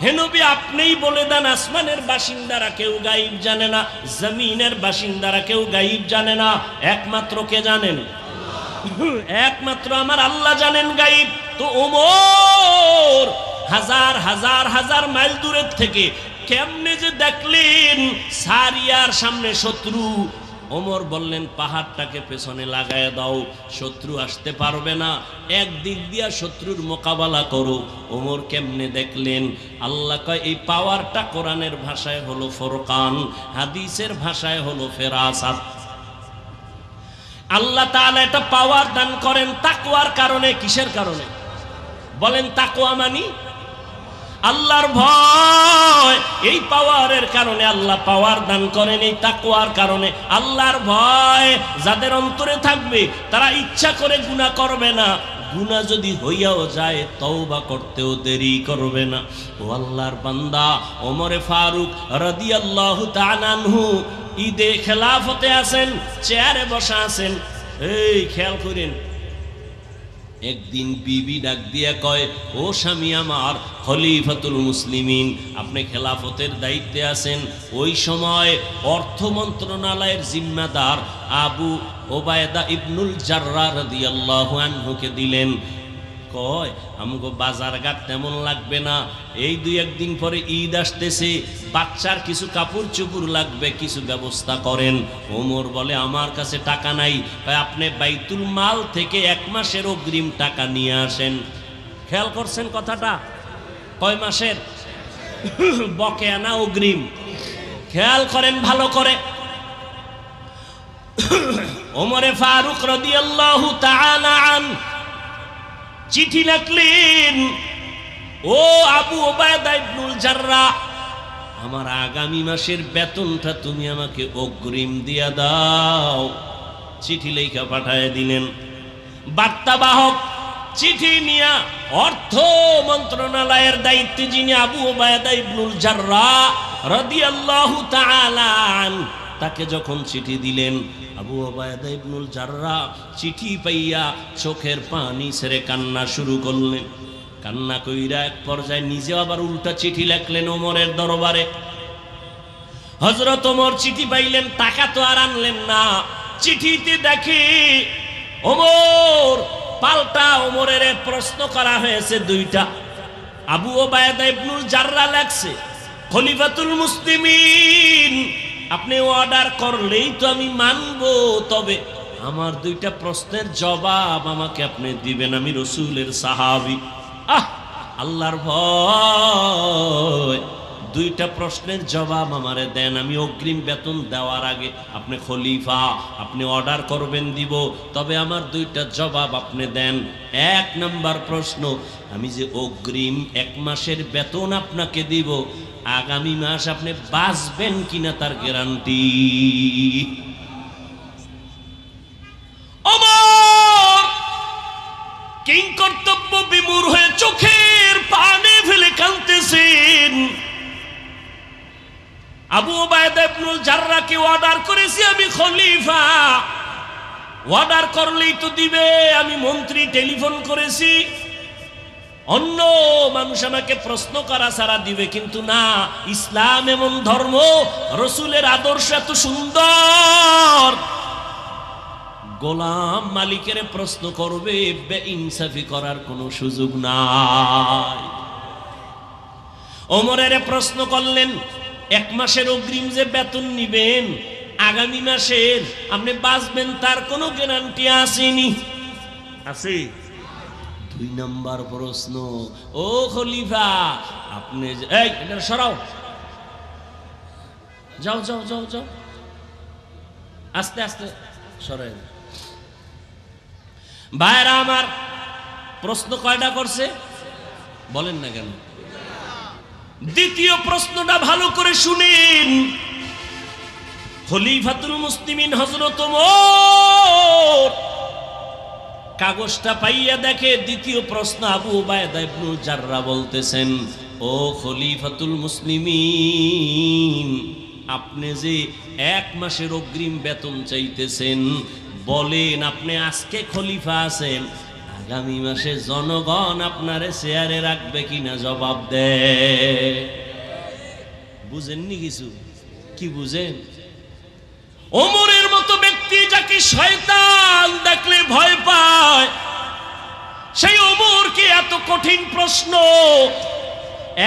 হে নবী, আপনিই বলে দেন, আসমানের বাসিন্দারা কেউ গায়েব জানে না, জমিনের বাসিন্দারা কেউ গায়েব জানে না, একমাত্র কে জানেন? একমাত্র আমার আল্লাহ জানেন গায়েব। তো ওমর হাজার হাজার হাজার মাইল দূরের থেকে কেমনে যে দেখলেন সারিয়ার সামনে শত্রু। ওমর বললেন, পাহাড়টাকে পেছনে লাগায় দাও, শত্রু আসতে পারবে না, একদিক দিয়া শত্রুর মোকাবেলা করো। ওমর কেমনে দেখলেন? আল্লাহ কয়, এই পাওয়ারটা কোরআনের ভাষায় হলো ফুরকান, হাদিসের ভাষায় হলো ফেরাসাত। আল্লাহ তাআলা এটা পাওয়ার দান করেন তাকওয়ার কারণে। কিসের কারণে বলেন? তাকওয়া মানি আল্লাহর ভয়। এই পাওয়ারের কারণে আল্লাহ পাওয়ার দান করেন, এই তাকওয়ার কারণে। আল্লাহর ভয় যাদের অন্তরে থাকবে তারা ইচ্ছা করে গুনাহ করবে না, গুনাহ যদি হইয়াও যায় তওবা করতেও দেরি করবে না। ও আল্লাহর বান্দা, ওমরে ফারুক রাদিয়াল্লাহু তাআলা আনহু ঈদে খেলাফতে আছেন, চেয়ারে বসা আছেন। এই খেয়াল করেন, একদিন বিবি ডাক দিয়া কয়, ও স্বামী আমার, খলিফাতুল মুসলিমিন, আপনি খেলাফতের দায়িত্বে আছেন। ওই সময় অর্থ মন্ত্রণালয়ের জিম্মাদার আবু ওবায়দা ইবনুল জাররাহ রাদিয়াল্লাহু আনহুকে দিলেন। কয়, আমগো বাজার ঘাট তেমন লাগবে না, এই 2-1 দিন পরে ঈদ আসতেছে, বাচ্চার কিছু কাপড় চোপড় লাগবে, কিছু ব্যবস্থা করেন। ওমর বলে, আমার কাছে টাকা নাই। আপনি বাইতুল মাল থেকে 1 মাসের অগ্রিম টাকা নিয়ে আসেন। খেয়াল করছেন কথাটা? কয় মাসের? বকেয়া না অগ্রিম? খেয়াল করেন ভালো করে। ওমরে ফারুক রাদিয়াল্লাহু তাআলা আনহু চিঠি লিখলেন, ও আবু ওবায়দা ইবনুল জাররাহ, আমার আগামী মাসের বেতনটা তুমি আমাকে অগ্রিম দিয়া দাও। চিঠি লেখা পাঠায় দিলেন। বার্তাবাহক চিঠি নিয়া অর্থ মন্ত্রণালয়ের দায়িত্বে যিনি আবু ওবায়দা ইবনুল জাররাহ রাদিয়াল্লাহু তাআলা আনহু, তাকে যখন চিঠি দিলেন, আবু ওবায়দা ইবনুল জাররাহ চিঠি পাইয়া চোখের পানি ছেড়ে কান্না শুরু করলেন। কান্না কইরা এক পর্যায়ে নিজে আবার উল্টা চিঠি লিখলেন ওমরের দরবারে। হযরত ওমর চিঠি পাইলেন, টাকা তো আর আনলেন না। চিঠিতে দেখে ওমর পাল্টা ওমরের প্রশ্ন করা হয়েছে 2টা। আবু ওবায়দা ইবনুল জাররাহ লেখছে, খলিফাতুল মুসলিমিন, আপনি অর্ডার করলেই তো আমি মানব, তবে আমার 2টা প্রশ্নের জবাব আমাকে আপনি দিবেন, আমি রাসূলের সাহাবী। আল্লাহর ভয়, 2টা প্রশ্নের জবাব আমারে দেন, আমি অগ্রিম বেতন দেওয়ার আগে, আপনি খলিফা, আপনি অর্ডার করবেন দিব, তবে আমার 2টা জবাব আপনি দেন। 1 নাম্বার প্রশ্ন, আমি যে অগ্রিম 1 মাসের বেতন আপনাকে দিব, আগামী মাস আপনি বাঁচবেন কিনা তার গ্যারান্টি। আবু উবায়দা ইবনুল জাররাহকে অর্ডার করেছি আমি খলিফা, অর্ডার করলেই তো দিবে, আমি মন্ত্রী, টেলিফোন করেছি, অন্য মানুষ আমাকে প্রশ্ন করা ছাড়া দিবে, কিন্তু না, ইসলাম এমন ধর্ম, রসুলের আদর্শ এত সুন্দর, গোলাম মালিকের প্রশ্ন করবে, বেইনসাফি করার কোনো সুযোগ নাই। ওমরের প্রশ্ন করলেন, এক মাসের অগ্রিম যে বেতন নিবেন, আগামী মাসের আপনি বাঁচবেন তার কোনো গ্যারান্টি আসেনি? আছে। 2 নম্বর প্রশ্ন, ও খলিফা আপনি, এই এটা সরাও, যাও যাও যাও যাও, আস্তে আস্তে সরাই। ভাইরা আমার, প্রশ্ন কয়টা করছে বলেন না কেন? দ্বিতীয় প্রশ্নটা ভালো করে শুনেন। খলিফাতুল মুসলিমিন হযরত ওমর কাগজটা পাইয়া দেখে, দ্বিতীয় প্রশ্ন আবু উবায়দা ইবনুল জাররাহ বলতেছেন, ও খলিফাতুল মুসলিমিন, আপনি যে 1 মাসের অগ্রিম বেতন চাইতেছেন, বলেন আপনি আজকে খলিফা আছেন, আগামী মাসে জনগণ আপনারে চেয়ারে রাখবে কিনা জবাব দে। বুঝেননি কিছু? কি বুঝেন? ওমরের মতো ব্যক্তি যাকে শয়তান দেখলে ভয় পায়, সেই ওমরকে এত কঠিন প্রশ্ন।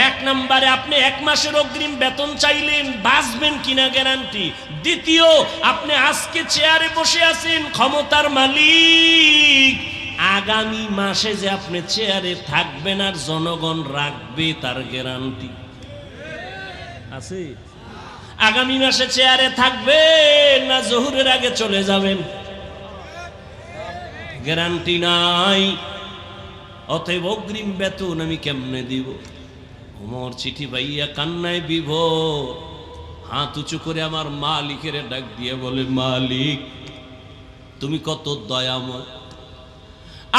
1 নম্বরে আপনি 1 মাসের অগ্রিম বেতন চাইলেন, বাঁচবেন কিনা গ্যারান্টি। দ্বিতীয়, আপনি আজকে চেয়ারে বসে আছেন, ক্ষমতার মালিক, আগামী মাসে যে আপনি চেয়ারে থাকবেন আর জনগণ রাখবে তার গ্যারান্টি আছে? আগামী মাসে চেয়ারে থাকবেন না জোহরের আগে চলে যাবেন, গ্যারান্টি নাই। অতএব অগ্রিম বেতন আমি কেমনে দিব? ওমর চিঠি পাইয়া কান্নায় বিভোর, হাত উঁচু করে আমার মালিকের ডাক দিয়ে বলে, মালিক তুমি কত দয়াময়,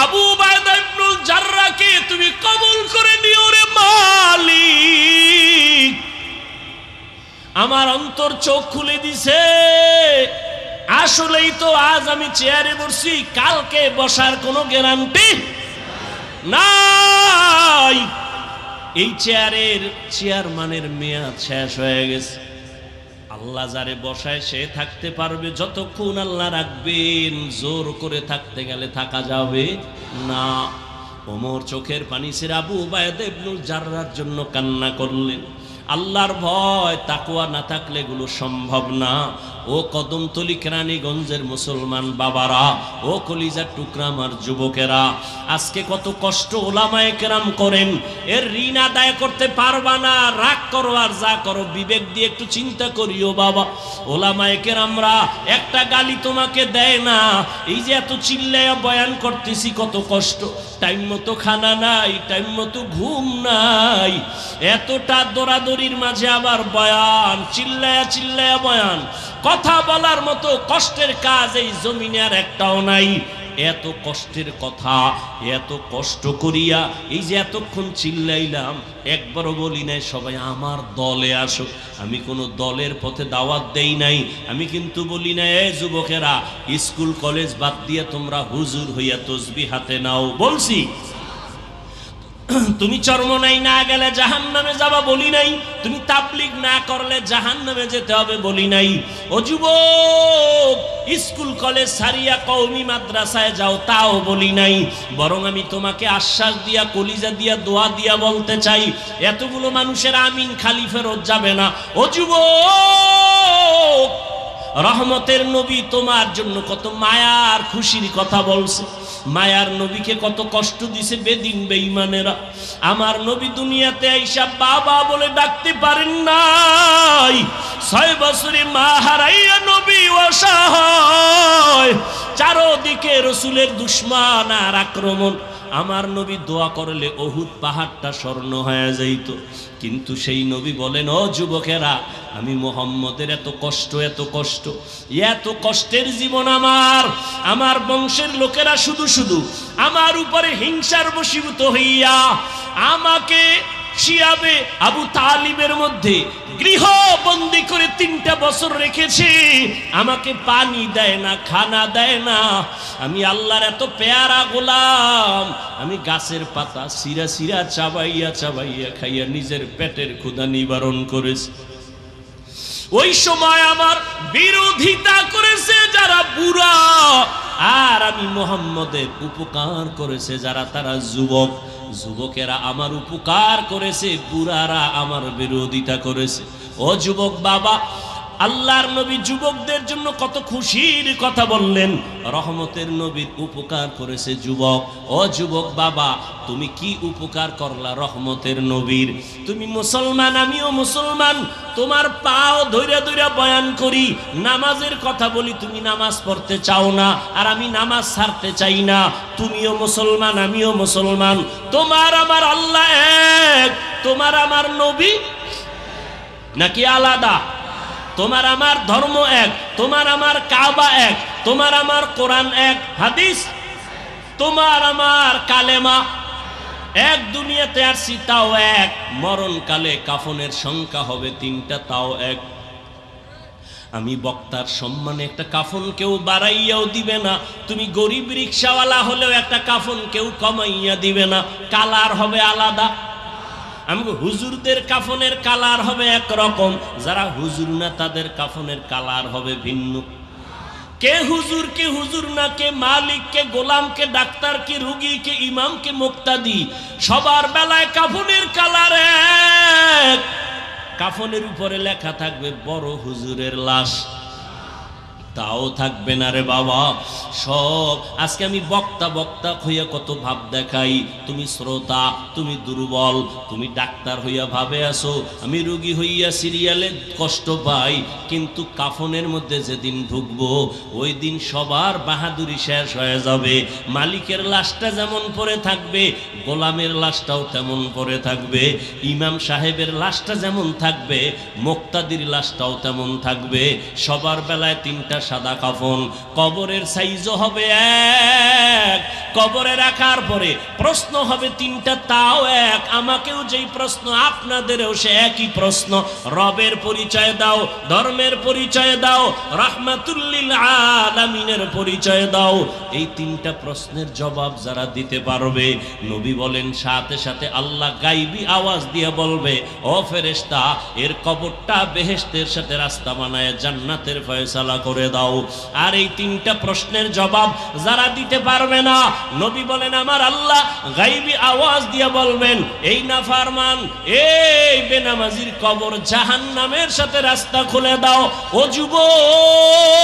আবু উবায়দা ইবনুল জাররাহকে তুমি কবুল করে নিও রে মালিক। আমার অন্তর চোখ খুলে দিছে, আসলেই তো আজ আমি চেয়ারে বসছি, কালকে বসার কোনো গ্যারান্টি নাই। এই চেয়ারের চেয়ারম্যানের মেয়াদ শেষ হয়ে গেছে। আল্লাহ যারে বসায় সে থাকতে পারবে যতক্ষণ আল্লাহ রাখবেন, জোর করে থাকতে গেলে থাকা যাবে না। ওমর চোখের পানি ছেড়ে আবু উবায়দা ইবনুল জাররাহর জন্য কান্না করলেন। আল্লাহর ভয় তাকওয়া না থাকলে এগুলো সম্ভব না। ও কদমতলী কেরানীগঞ্জের মুসলমান বাবারা, ও কলিজার টুকরা আমার যুবকেরা, আজকে কত কষ্ট ওলামায়ে কেরাম করেন, এর ঋণ আদায় করতে পারবা না, রাগ করো আর যা করো, বিবেক দিয়ে একটু চিন্তা করিও বাবা। ওলামায়ে কেরামরা একটা গালি তোমাকে দেয় না। এই যে এত চিল্লায়া বয়ান করতেছি, কত কষ্ট, টাইম মতো খানা নাই, টাইম মতো ঘুম নাই, এতটা দৌড়াদৌড়ির মাঝে আবার বয়ান, চিল্লায়া চিল্লায়া বয়ান, কথা বলার মতো কষ্টের কাজ এই জমিনে আর একটাও নাই। এত কষ্টের কথা, এত কষ্ট করিয়া এই যে এতক্ষণ চিল্লাইলাম, একবারও বলি নাই সবাই আমার দলে আসো। আমি কোনো দলের পথে দাওয়াত দেই নাই। আমি কিন্তু বলি না, এই যুবকেরা স্কুল কলেজ বাদ দিয়ে তোমরা হুজুর হইয়া তসবিহ হাতে নাও, বলছি। তুমি চরমনাই না গেলে জাহান্নামে যাবা বলি নাই, তুমি তাবলীগ না করলে জাহান্নামে যেতে হবে বলি নাই। ও যুবক, স্কুল কলেজ ছাড়িয়া কওমি মাদ্রাসায় যাও, তাও বলি নাই। বরং আমি তোমাকে আশ্বাস দিয়া, কলিজা দিয়া, দোয়া দিয়া বলতে চাই, এতগুলো মানুষের আমিন খালি ফেরত যাবে না। ও যুবক, রহমতের নবী তোমার জন্য কত মায়ার খুশির কথা বলছে। মায়ার নবীকে কত কষ্ট দিছে বেদিন বেঈমানেরা। আমার নবী দুনিয়াতে আইসা বাবা বলে ডাকতে পারেন নাই। 6 বছরে মা হারাইয়া নবী অসহায়, চারদিকে রসুলের দুশমন আর আক্রমণ। আমার নবী দোয়া করলে উহুদ পাহাড়টা স্বর্ণ হয়ে যাইত। কিন্তু সেই নবী বলেন, ও যুবকেরা, আমি মুহাম্মদের এত কষ্ট, এত কষ্ট, এত কষ্টের জীবন আমার বংশের লোকেরা শুধু শুধু আমার উপরে হিংসার বশীভূত হইয়া আমাকে শিয়াবে আবু তালিবের মধ্যে গৃহবন্দী করে 3টা বছর রেখেছে, আমাকে পানি দেয় না, খানা দেয় না। আমি আল্লাহর এত পেয়ারা গোলাম, আমি গাছের পাতা সিরা সিরা চাবাইয়া চাবাইয়া খাইয়া নিজের পেটের ক্ষুধা নিবারণ করেছি। ওই সময় আমার বিরোধিতা করেছে যারা বুড়া, আর আমি মুহাম্মদের উপকার করেছে যারা তারা যুবক। যুবকেরা আমার উপকার করেছে, বুড়ারা আমার বিরোধিতা করেছে। ও যুবক বাবা, আল্লাহর নবী যুবকদের জন্য কত খুশির কথা বললেন। রহমতের নবীর উপকার করেছে যুবক। ও যুবক বাবা, তুমি কি উপকার করলা রহমতের নবীর? তুমি মুসলমান, আমিও মুসলমান, তোমার পাও ধইরা ধইরা বয়ান করি, নামাজের কথা বলি, তুমি নামাজ পড়তে চাও না, আর আমি নামাজ ছাড়তে চাই না। তুমিও মুসলমান, আমিও মুসলমান, তোমার আমার আল্লাহ এক, তোমার আমার নবী নাকি আলাদা? তোমার আমার ধর্ম এক, তোমার আমার কাবা এক, তোমার আমার কোরআন এক, হাদিস, তোমার আমার কালেমা এক। দুনিয়াতে আসছি তাও এক, মরণকালে কাফনের সংখ্যা হবে 3টা, তাও এক। আমি বক্তার সম্মানে একটা কাফন কেউ বাড়াইয়াও দিবে না, তুমি গরিব রিক্সাওয়ালা হলেও একটা কাফন কেউ কমাইয়া দিবে না, কালার হবে আলাদা। আমাকে হুজুরদের কাফনের কালার হবে একরকম, যারা হুজুর না তাদের কাফনের কালার হবে ভিন্ন। কে হুজুর, কে হুজুর না, কে মালিক, কে গোলাম, কে ডাক্তার, কে রুগী, কে ইমাম, কে মুক্তাদি, সবার বেলায় কাফনের কালার এক। কাফনের উপরে লেখা থাকবে বড় হুজুরের লাশ, তাও থাকবে না রে বাবা। সব আজকে আমি বক্তা বক্তা হইয়া কত ভাব দেখাই, তুমি শ্রোতা, তুমি দুর্বল, তুমি ডাক্তার হইয়া ভাবে আসো, আমি রোগী হইয়া সিরিয়ালে কষ্ট পাই। কিন্তু কাফনের মধ্যে যেদিন ঢুকবো ওই দিন সবার বাহাদুরি শেষ হয়ে যাবে। মালিকের লাশটা যেমন পড়ে থাকবে, গোলামের লাশটাও তেমন পড়ে থাকবে, ইমাম সাহেবের লাশটা যেমন থাকবে, মুক্তাদির লাশটাও তেমন থাকবে। সবার বেলায় 3টা সাদা কাফন, কবরের সাইজও হবে এক। কবরে রাখার পরে প্রশ্ন হবে 3টা, তাও এক। আমাকেও যেই প্রশ্ন, আপনাদেরও সে একই প্রশ্ন। রবের পরিচয় দাও, ধর্মের পরিচয় দাও, রাহমাতুল লিল আলামিনের পরিচয় দাও। এই 3টা প্রশ্নের জবাব যারা দিতে পারবে, নবী বলেন সাথে সাথে আল্লাহ গাইবী আওয়াজ দিয়ে বলবে, ও ফেরেশতা, এর কবরটা বেহেশতের সাথে রাস্তা বানায় জান্নাতের ফয়সালা করে দাও। আর এই 3টা প্রশ্নের জবাব যারা দিতে পারবে না, নবী বলেন আমার আল্লাহ গাইবী আওয়াজ দিয়ে বলবেন, এই নাফরমান, এই বেনামাজির কবর জাহান্নামের সাথে রাস্তা খুলে দাও। ও যুবক,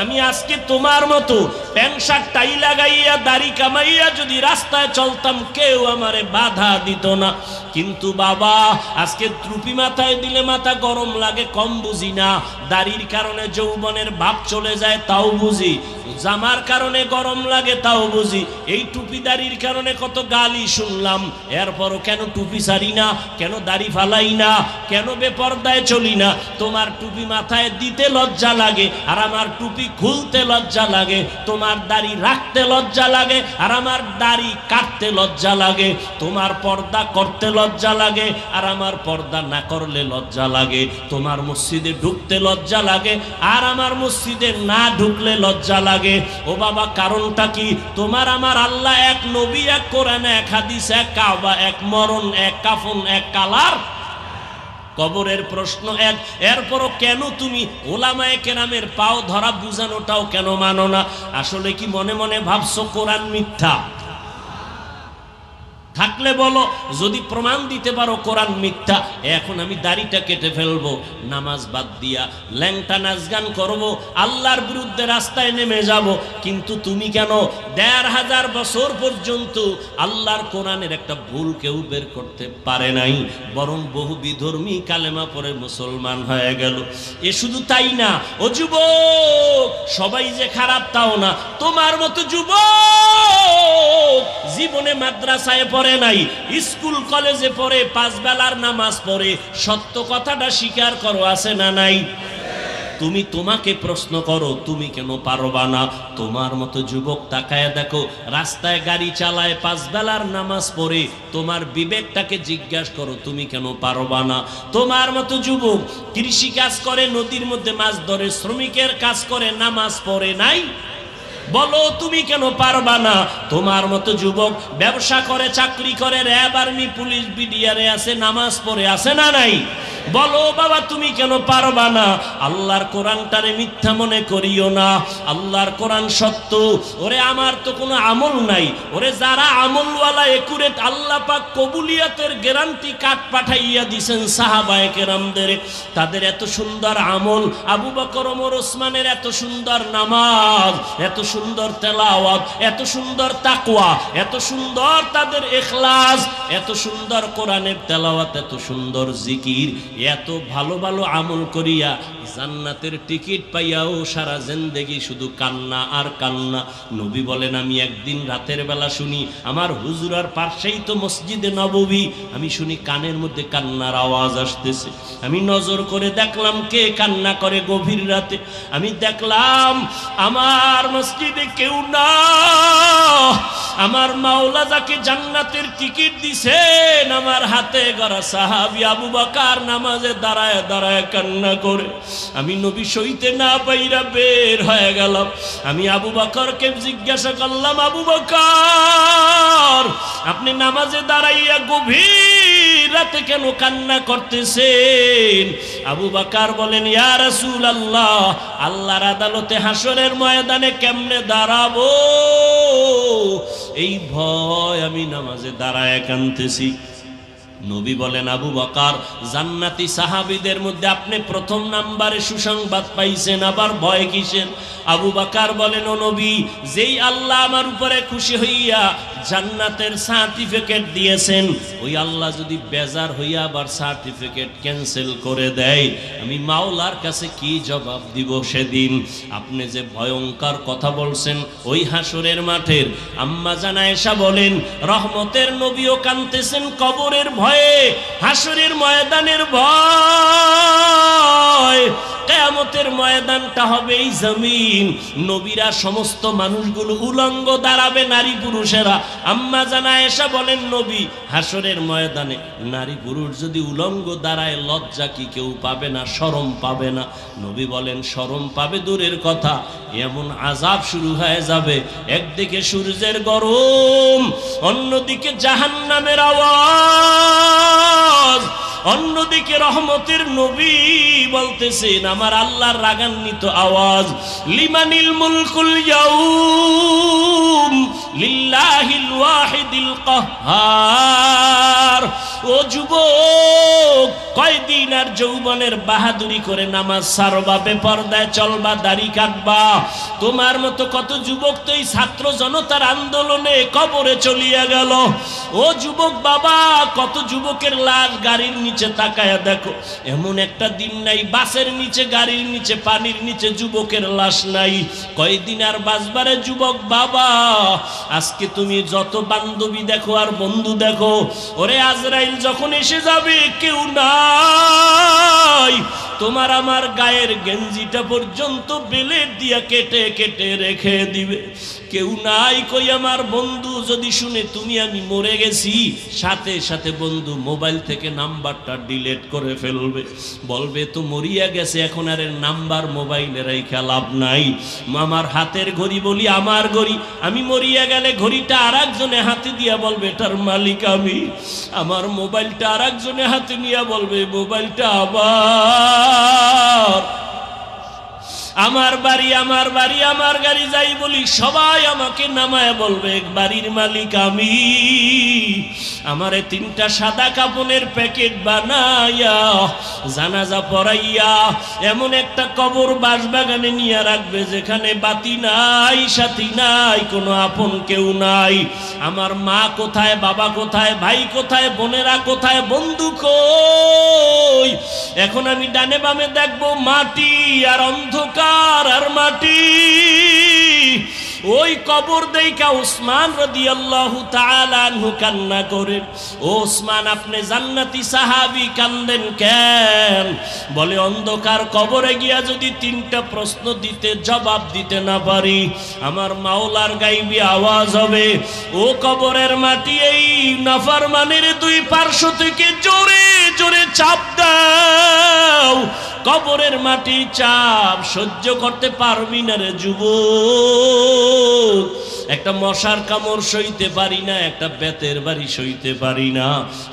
আমি আজকে তোমার মতো প্যান্ট শার্ট টাই লাগাইয়া দাড়ি কামাইয়া যদি রাস্তায় চলতাম, কেউ আমারে বাধা দিত না। কিন্তু বাবা, আজকে টুপি মাথায় দিলে মাথা গরম লাগে, কম বুঝি না। দাড়ির কারণে যৌবনের ভাব চলে যায়, তাও বুঝি। জামার কারণে গরম লাগে, তাও বুঝি। এই টুপি দাড়ির কারণে কত গালি শুনলাম, এরপরও কেন টুপি ছাড়ি না, কেন দাড়ি ফালাই না, কেন বেপরদায় চলি না? তোমার টুপি মাথায় দিতে লজ্জা লাগে, আর আমার টুপি খুলতে লজ্জা লাগে। তোমার দাড়ি রাখতে লজ্জা লাগে, আর আমার দাড়ি কাটতে লজ্জা লাগে। তোমার পর্দা করতে লজ্জা লাগে, আর আমার পর্দা না করলে লজ্জা লাগে। তোমার মসজিদে ঢুকতে লজ্জা লাগে, আর আমার মসজিদে না ঢুকলে লজ্জা লাগে। ও বাবা, কারণটা কি? তোমার আমার আল্লাহ এক, নবী এক, কোরআন এক, হাদিস এক, কাবা এক, মরণ এক, কাফন এক, কালার, কবরের প্রশ্ন এক। এরপরও কেন তুমি ওলামায়ে কেরামের পাও ধরা বুঝানোটাও কেন মানো না? আসলে কি মনে মনে ভাবছো কোরআন মিথ্যা? থাকলে বলো, যদি প্রমাণ দিতে পারো কোরআন মিথ্যা, এখন আমি দাড়িটা কেটে ফেলবো, নামাজ বাদ দিয়া ল্যাংটা নাচ গান করবো, আল্লাহর বিরুদ্ধে রাস্তায় নেমে যাব। কিন্তু তুমি কেন ১৫০০ বছর পর্যন্ত আল্লাহর কোরআনের একটা ভুল কেউ বের করতে পারে নাই, বরং বহু বিধর্মী কালেমা পড়ে মুসলমান হয়ে গেল। এ শুধু তাই না, ও যুবক, সবাই যে খারাপ তাও না। তোমার মতো যুবক জীবনে মাদ্রাসায় পড়ে নাই, স্কুল কলেজে পড়ে, 5 বেলার নামাজ পড়ে, সত্য কথাটা স্বীকার করো, আছে না নাই? তুমি তোমাকে প্রশ্ন করো, তুমি কেন পারবা না? তোমার মতো যুবক তাকায় দেখো, রাস্তায় গাড়ি চালায়, 5 বেলার নামাজ পড়ে, তোমার বিবেকটাকে জিজ্ঞাসা করো, তুমি কেন পারবা না? তোমার মতো যুবক কৃষি কাজ করে, নদীর মধ্যে মাছ ধরে, শ্রমিকের কাজ করে, নামাজ পড়ে নাই, বলো তুমি কেন পারবা না? তোমার মতো যুবক ব্যবসা করে, চাকরি করে, র্যাব, আর্মি, পুলিশ, বিডিআরে আছে, নামাজ পড়ে আছে না নাই? বলো বাবা তুমি কেন পারবা না? আল্লাহর কোরআনটারে মিথ্যা মনে করিও না, আল্লাহর কোরআন সত্য। ওরে আমার তো কোনো আমল নাই, ওরে যারা আমলওয়ালা একুরেট, আল্লাহ পাক কবুলিয়াতের গ্যারান্টি কার্ড পাঠাইয়া দিছেন সাহাবায়ে কেরামদের, তাদের এত সুন্দর আমল, আবু বকর, ওমর, ওসমানের এত সুন্দর নামাজ, এত সুন্দর তেলাওয়াত, এত সুন্দর তাকওয়া, এত সুন্দর তাদের ইখলাস, এত সুন্দর কোরআনের তেলাওয়াত, এত সুন্দর জিকির, এত ভালো ভালো আমল করিয়া জান্নাতের টিকিট পাইয়াও সারা জিন্দেগি শুধু কান্না আর কান্না। নবী বলেন, আমি একদিন রাতের বেলা শুনি, আমার হুজুরার পাশেই তো মসজিদে নববী, আমি শুনি কানের মধ্যে কান্নার আওয়াজ আসতেছে। আমি নজর করে দেখলাম কে কান্না করে গভীর রাতে। আমি দেখলাম আমার মসজিদে কেউ না, আমার মাওলা যাকে জান্নাতের টিকিট দিছেন, আমার হাতে গড়া সাহাবী আবু বকর নামাজে দাঁড়ায় দাঁড়ায় কান্না করে। আমি নবী সইতে না পাইরা বের হয়ে গেলাম। আমি আবু বকরকে জিজ্ঞাসা করলাম, আবু বকর আপনি নামাজে দাঁড়াইয়া গভীর রাতে কেন কান্না করতেছেন? আবু বকর বলেন, ইয়া রাসূলুল্লাহ, আল্লাহর আদালতে হাসরের ময়দানে কেমনে দাঁড়াবো, এই ভয় আমি নামাজে দাঁড়ায় কাঁদতেছি। নবী বলেন, আবু বকর জান্নাতি সাহাবীদের মধ্যে আপনি প্রথম নাম্বারে সুসংবাদ পাইছেন, আবার ভয় কিসের? আবু বকর বলেন, ও নবী, যেই আল্লাহ আমার উপরে খুশি হইয়া জান্নাতের সার্টিফিকেট দিয়েছেন, ওই আল্লাহ যদি বেজার হইয়া আবার সার্টিফিকেট ক্যান্সেল করে দেয়, আমি মাওলার কাছে কি জবাব দিব সেদিন? আপনি যে ভয়ঙ্কর কথা বলছেন ওই হাসরের মাঠের। আম্মা জান আয়েশা বলেন, রহমতের নবীও কাঁদতেছেন কবরের ভয়ে, হাসরের ময়দানের ভয়। কিয়ামতের ময়দানটা হবে এই জমিন, নবীরা সমস্ত মানুষগুলো উলঙ্গ দাঁড়াবে, নারী পুরুষেরা। আম্মা জান আয়েশা বলেন, নবী হাসরের ময়দানে নারী পুরুষ যদি উলঙ্গ দাঁড়ায়, লজ্জা কি কেউ পাবে না, শরম পাবে না? নবী বলেন, শরম পাবে দূরের কথা, এমন আযাব শুরু হয়ে যাবে, একদিকে সূর্যের গরম, অন্যদিকে জাহান্নামের আওয়াজ, অন্যদিকে রহমতের নবী বলতেছেন আমার আল্লাহর রাগান্বিত আওয়াজ, লিমানিল মুলকুল ইয়াউম লিল্লাহিল ওয়াহিদিল কাহ্হার। ও যুবক, কয়দিন আর যৌবনের বাহাদুরি করে নামাজ ছাড়বা, বেপরদায় চলবা, দাড়ি কাটবা? তোমার মতো কত যুবক তো এই ছাত্র জনতার আন্দোলনে কবরে চলিয়া গেল। ও যুবক বাবা, কত যুবকের লাশ গাড়ির নিচে তাকায়া দেখো, এমন একটা দিন নাই বাসের নিচে, গাড়ির নিচে, পানির নিচে যুবকের লাশ নাই। কয়দিন আর বাঁচবারে যুবক বাবা? আজকে তুমি যত বান্ধবী দেখো আর বন্ধু দেখো, ওরে আজরাইল যখন এসে যাবে কেউ নাই, তোমার আমার গায়ের গেঞ্জিটা পর্যন্ত বেলেট দিয়া কেটে কেটে রেখে দিবে। কেউ নাই। কই আমার বন্ধু যদি শুনে তুমি আমি মরে গেছি, সাথে সাথে বন্ধু মোবাইল থেকে নাম্বারটা ডিলিট করে ফেলবে, বলবে তো মরিয়া গেছে, এখন আর এর নাম্বার মোবাইলে রাইখা লাভ নাই। আমার হাতের ঘড়ি বলি আমার ঘড়ি, আমি মরিয়া গেলে ঘড়িটা আর একজনে হাতে দিয়া বলবে এটার মালিক আমি। আমার মোবাইলটা আর একজনে হাতে নিয়ে বলবে মোবাইলটা আবার। আমার বাড়ি আমার বাড়ি আমার গাড়ি যাই বলি সবাই আমাকে নামায় বলবে বাড়ির মালিক আমি। আমারে 3টা সাদা কাপনের প্যাকেট বানাইয়া জানাজা পড়াইয়া এমন একটা কবর বাসবাগানে নিয়ে রাখবে যেখানে বাতি নাই, সাথী নাই, কোনো আপন কেউ নাই। আমার মা কোথায়, বাবা কোথায়, ভাই কোথায়, বোনেরা কোথায়, বন্ধু কই? এখন আমি ডানে বামে দেখবো মাটি আর অন্ধকার আর মাটি। ও ওই কবর দেইখা উসমান রাদিয়াল্লাহু তাআলা আনহু কান্না করেন। ও উসমান, আপনি জান্নাতি সাহাবী, কান্দেন কেন? বলে, অন্ধকার কবরে গিয়া যদি 3টা প্রশ্ন জবাব দিতে না পারি, আমার মাওলার গাইবি আওয়াজ হবে, ও কবরের মাটি এই নাফরমানের 2 পার্শ্ব থেকে জোরে জোরে চাপ দাও। কবরের মাটি চাপ সহ্য করতে পারবি না রে যুবক। একটা মশার কামড় সইতে পারি না, একটা বেতের বাড়ি সইতে পারি না,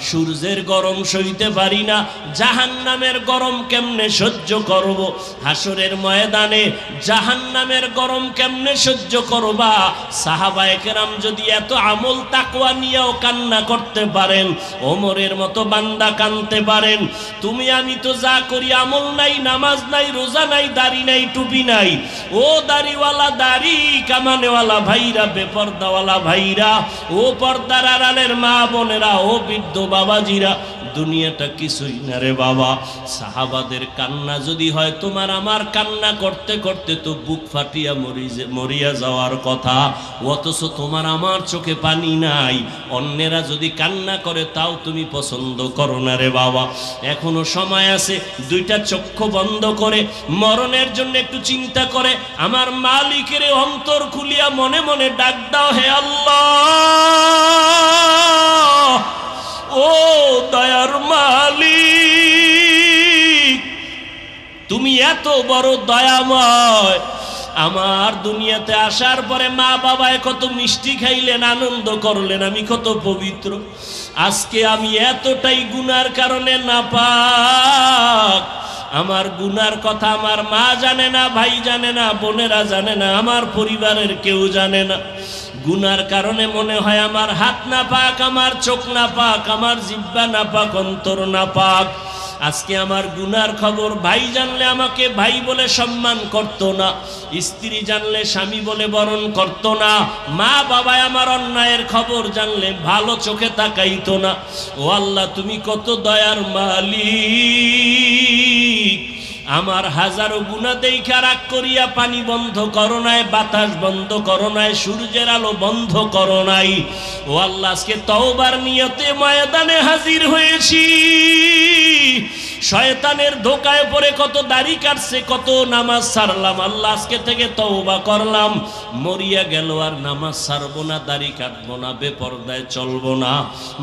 সূর্যের গরম সইতে পারি না, জাহান্নামের গরম কেমনে সহ্য করব? হাসরের ময়দানে জাহান্নামের গরম কেমনে সহ্য করবা? সাহাবায়ে কেরাম যদি এত আমল তাকওয়া নিয়েও কান্না করতে পারেন, ওমরের মতো বান্দা কাঁদতে পারেন, তুমি আমি তো যা করি আমল নাই, নামাজ নাই, রোজা নাই, দাড়ি নাই, টুপি নাই। ও দাড়িওয়ালা, দাড়ি কামানেওয়ালা ভাইরা, বেপর্দাওয়ালা ভাইরা, ও পর্দার আড়ালের মা বোনেরা, ও বৃদ্ধ বাবাজিরা, দুনিয়াটা কিছুই না রে বাবা। সাহাবাদের কান্না যদি হয় তোমার আমার কান্না করতে করতে তো বুক ফাটিয়া মরিয়া যাওয়ার কথা, অথচ তোমার আমার চোখে পানি নাই। অন্যেরা যদি কান্না করে তাও তুমি পছন্দ করো না রে বাবা। এখনো সময় আছে, 2টা চক্ষু বন্ধ করে মরণের জন্য একটু চিন্তা করে আমার মালিকের অন্তর খুলিয়া মনে মনে ডাক দাও, হে আল্লাহ, ও দয়ার মালিক, তুমি এত বড় দয়াময়। আমার দুনিয়াতে আসার পরে মা বাবায় কত মিষ্টি খাইলেন, আনন্দ করলেন, আমি কত পবিত্র। আজকে আমি এতটাই গুনার কারণে নাপাক। আমার গুনার কথা আমার মা জানে না, ভাই জানে না, বোনেরা জানে না, আমার পরিবারের কেউ জানে না। গুনার কারণে মনে হয় আমার হাত না পাক, আমার চোখ না পাক, আমার জিহ্বা না পাক, অন্তর না পাক। আজকে আমার গুনার খবর ভাই জানলে আমাকে ভাই বলে সম্মান করত না, স্ত্রী জানলে স্বামী বলে বরণ করত না, মা বাবা আমার অন্যায়ের খবর জানলে ভালো চোখে তাকাইতো না। ও আল্লাহ, তুমি কত দয়ার মালিক। আমার হাজারো গুনাহ দেইখা রাগ করিয়া পানি বন্ধ করো নাই, বাতাস বন্ধ করো নাই, সূর্যের আলো বন্ধ করো নাই। ও আল্লাহ, আজকে তওবার নিয়তে ময়দানে হাজির হয়েছি। শয়তানের ধোকায় পড়ে কত দাড়ি কাটছে, কত নামাজ ছাড়লাম। আল্লাহ, আজকে থেকে তওবা করলাম, মরিয়া গেল আর নামাজ ছাড়বো না, দাড়ি কাটবো না, বেপরদায় চলবো না,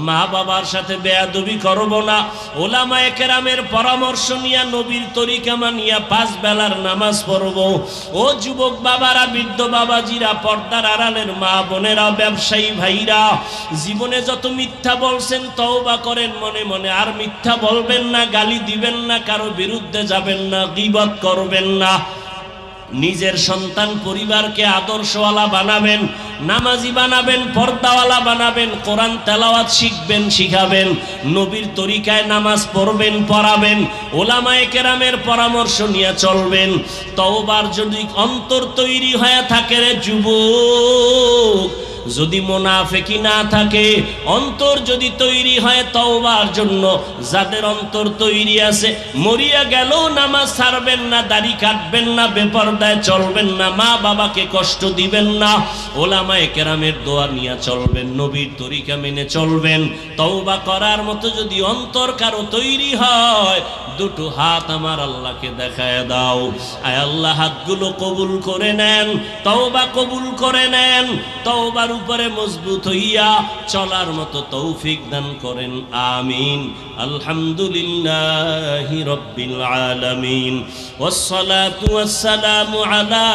মা বাবার সাথে বেয়াদবি করবো না, ওলামায়ে কেরামের পরামর্শ নিয়ে নবীর তরিকা মানিয়া 5 বেলার নামাজ পড়বো। ও যুবক বাবারা, বৃদ্ধ বাবাজিরা, পর্দার আড়ালের মা বোনেরা, ব্যবসায়ী ভাইরা, জীবনে যত মিথ্যা বলছেন তওবা করেন মনে মনে, আর মিথ্যা বলবেন না, গালি দিবেন না, কারো বিরুদ্ধে যাবেন না, গীবত করবেন না। নিজের সন্তান পরিবারকে আদর্শওয়ালা বানাবেন, নামাজি বানাবেন, পর্দাওয়ালা বানাবেন, কোরআন তেলাওয়াত শিখবেন, শিখাবেন, নবীর তরিকায় নামাজ পড়বেন, পড়াবেন, ওলামায়ে কেরামের পরামর্শ নিয়ে চলবেন। তওবার যদি অন্তর তৈরি হয়ে থাকে রে যুবক, যদি মুনাফিকি না থাকে, অন্তর যদি তৈরি হয় তওবার জন্য, যাদের অন্তর তৈরি আছে, মরিয়া গেল নামাজ ছাড়বেন না, দাড়ি কাটবেন না, বেপরদায় চলবেন না, মা বাবাকে কষ্ট দিবেন না, ওলামায়ে কেরামের দোয়া নিয়ে চলবেন, নবীর তরিকা মেনে চলবেন। তওবা করার মতো যদি অন্তর কারো তৈরি হয়, 2টো হাত আমার আল্লাহকে দেখায় দাও। আয় আল্লাহ, হাতগুলো কবুল করে নেন, তওবা কবুল করে নেন, তওবার উপরে মজবুত হইয়া চলার মতো তৌফিক দান করেন, আমিন। আলহামদুলিল্লাহি রাব্বিল আলামিন, ওয়াসসালাতু ওয়াসসালামু আলা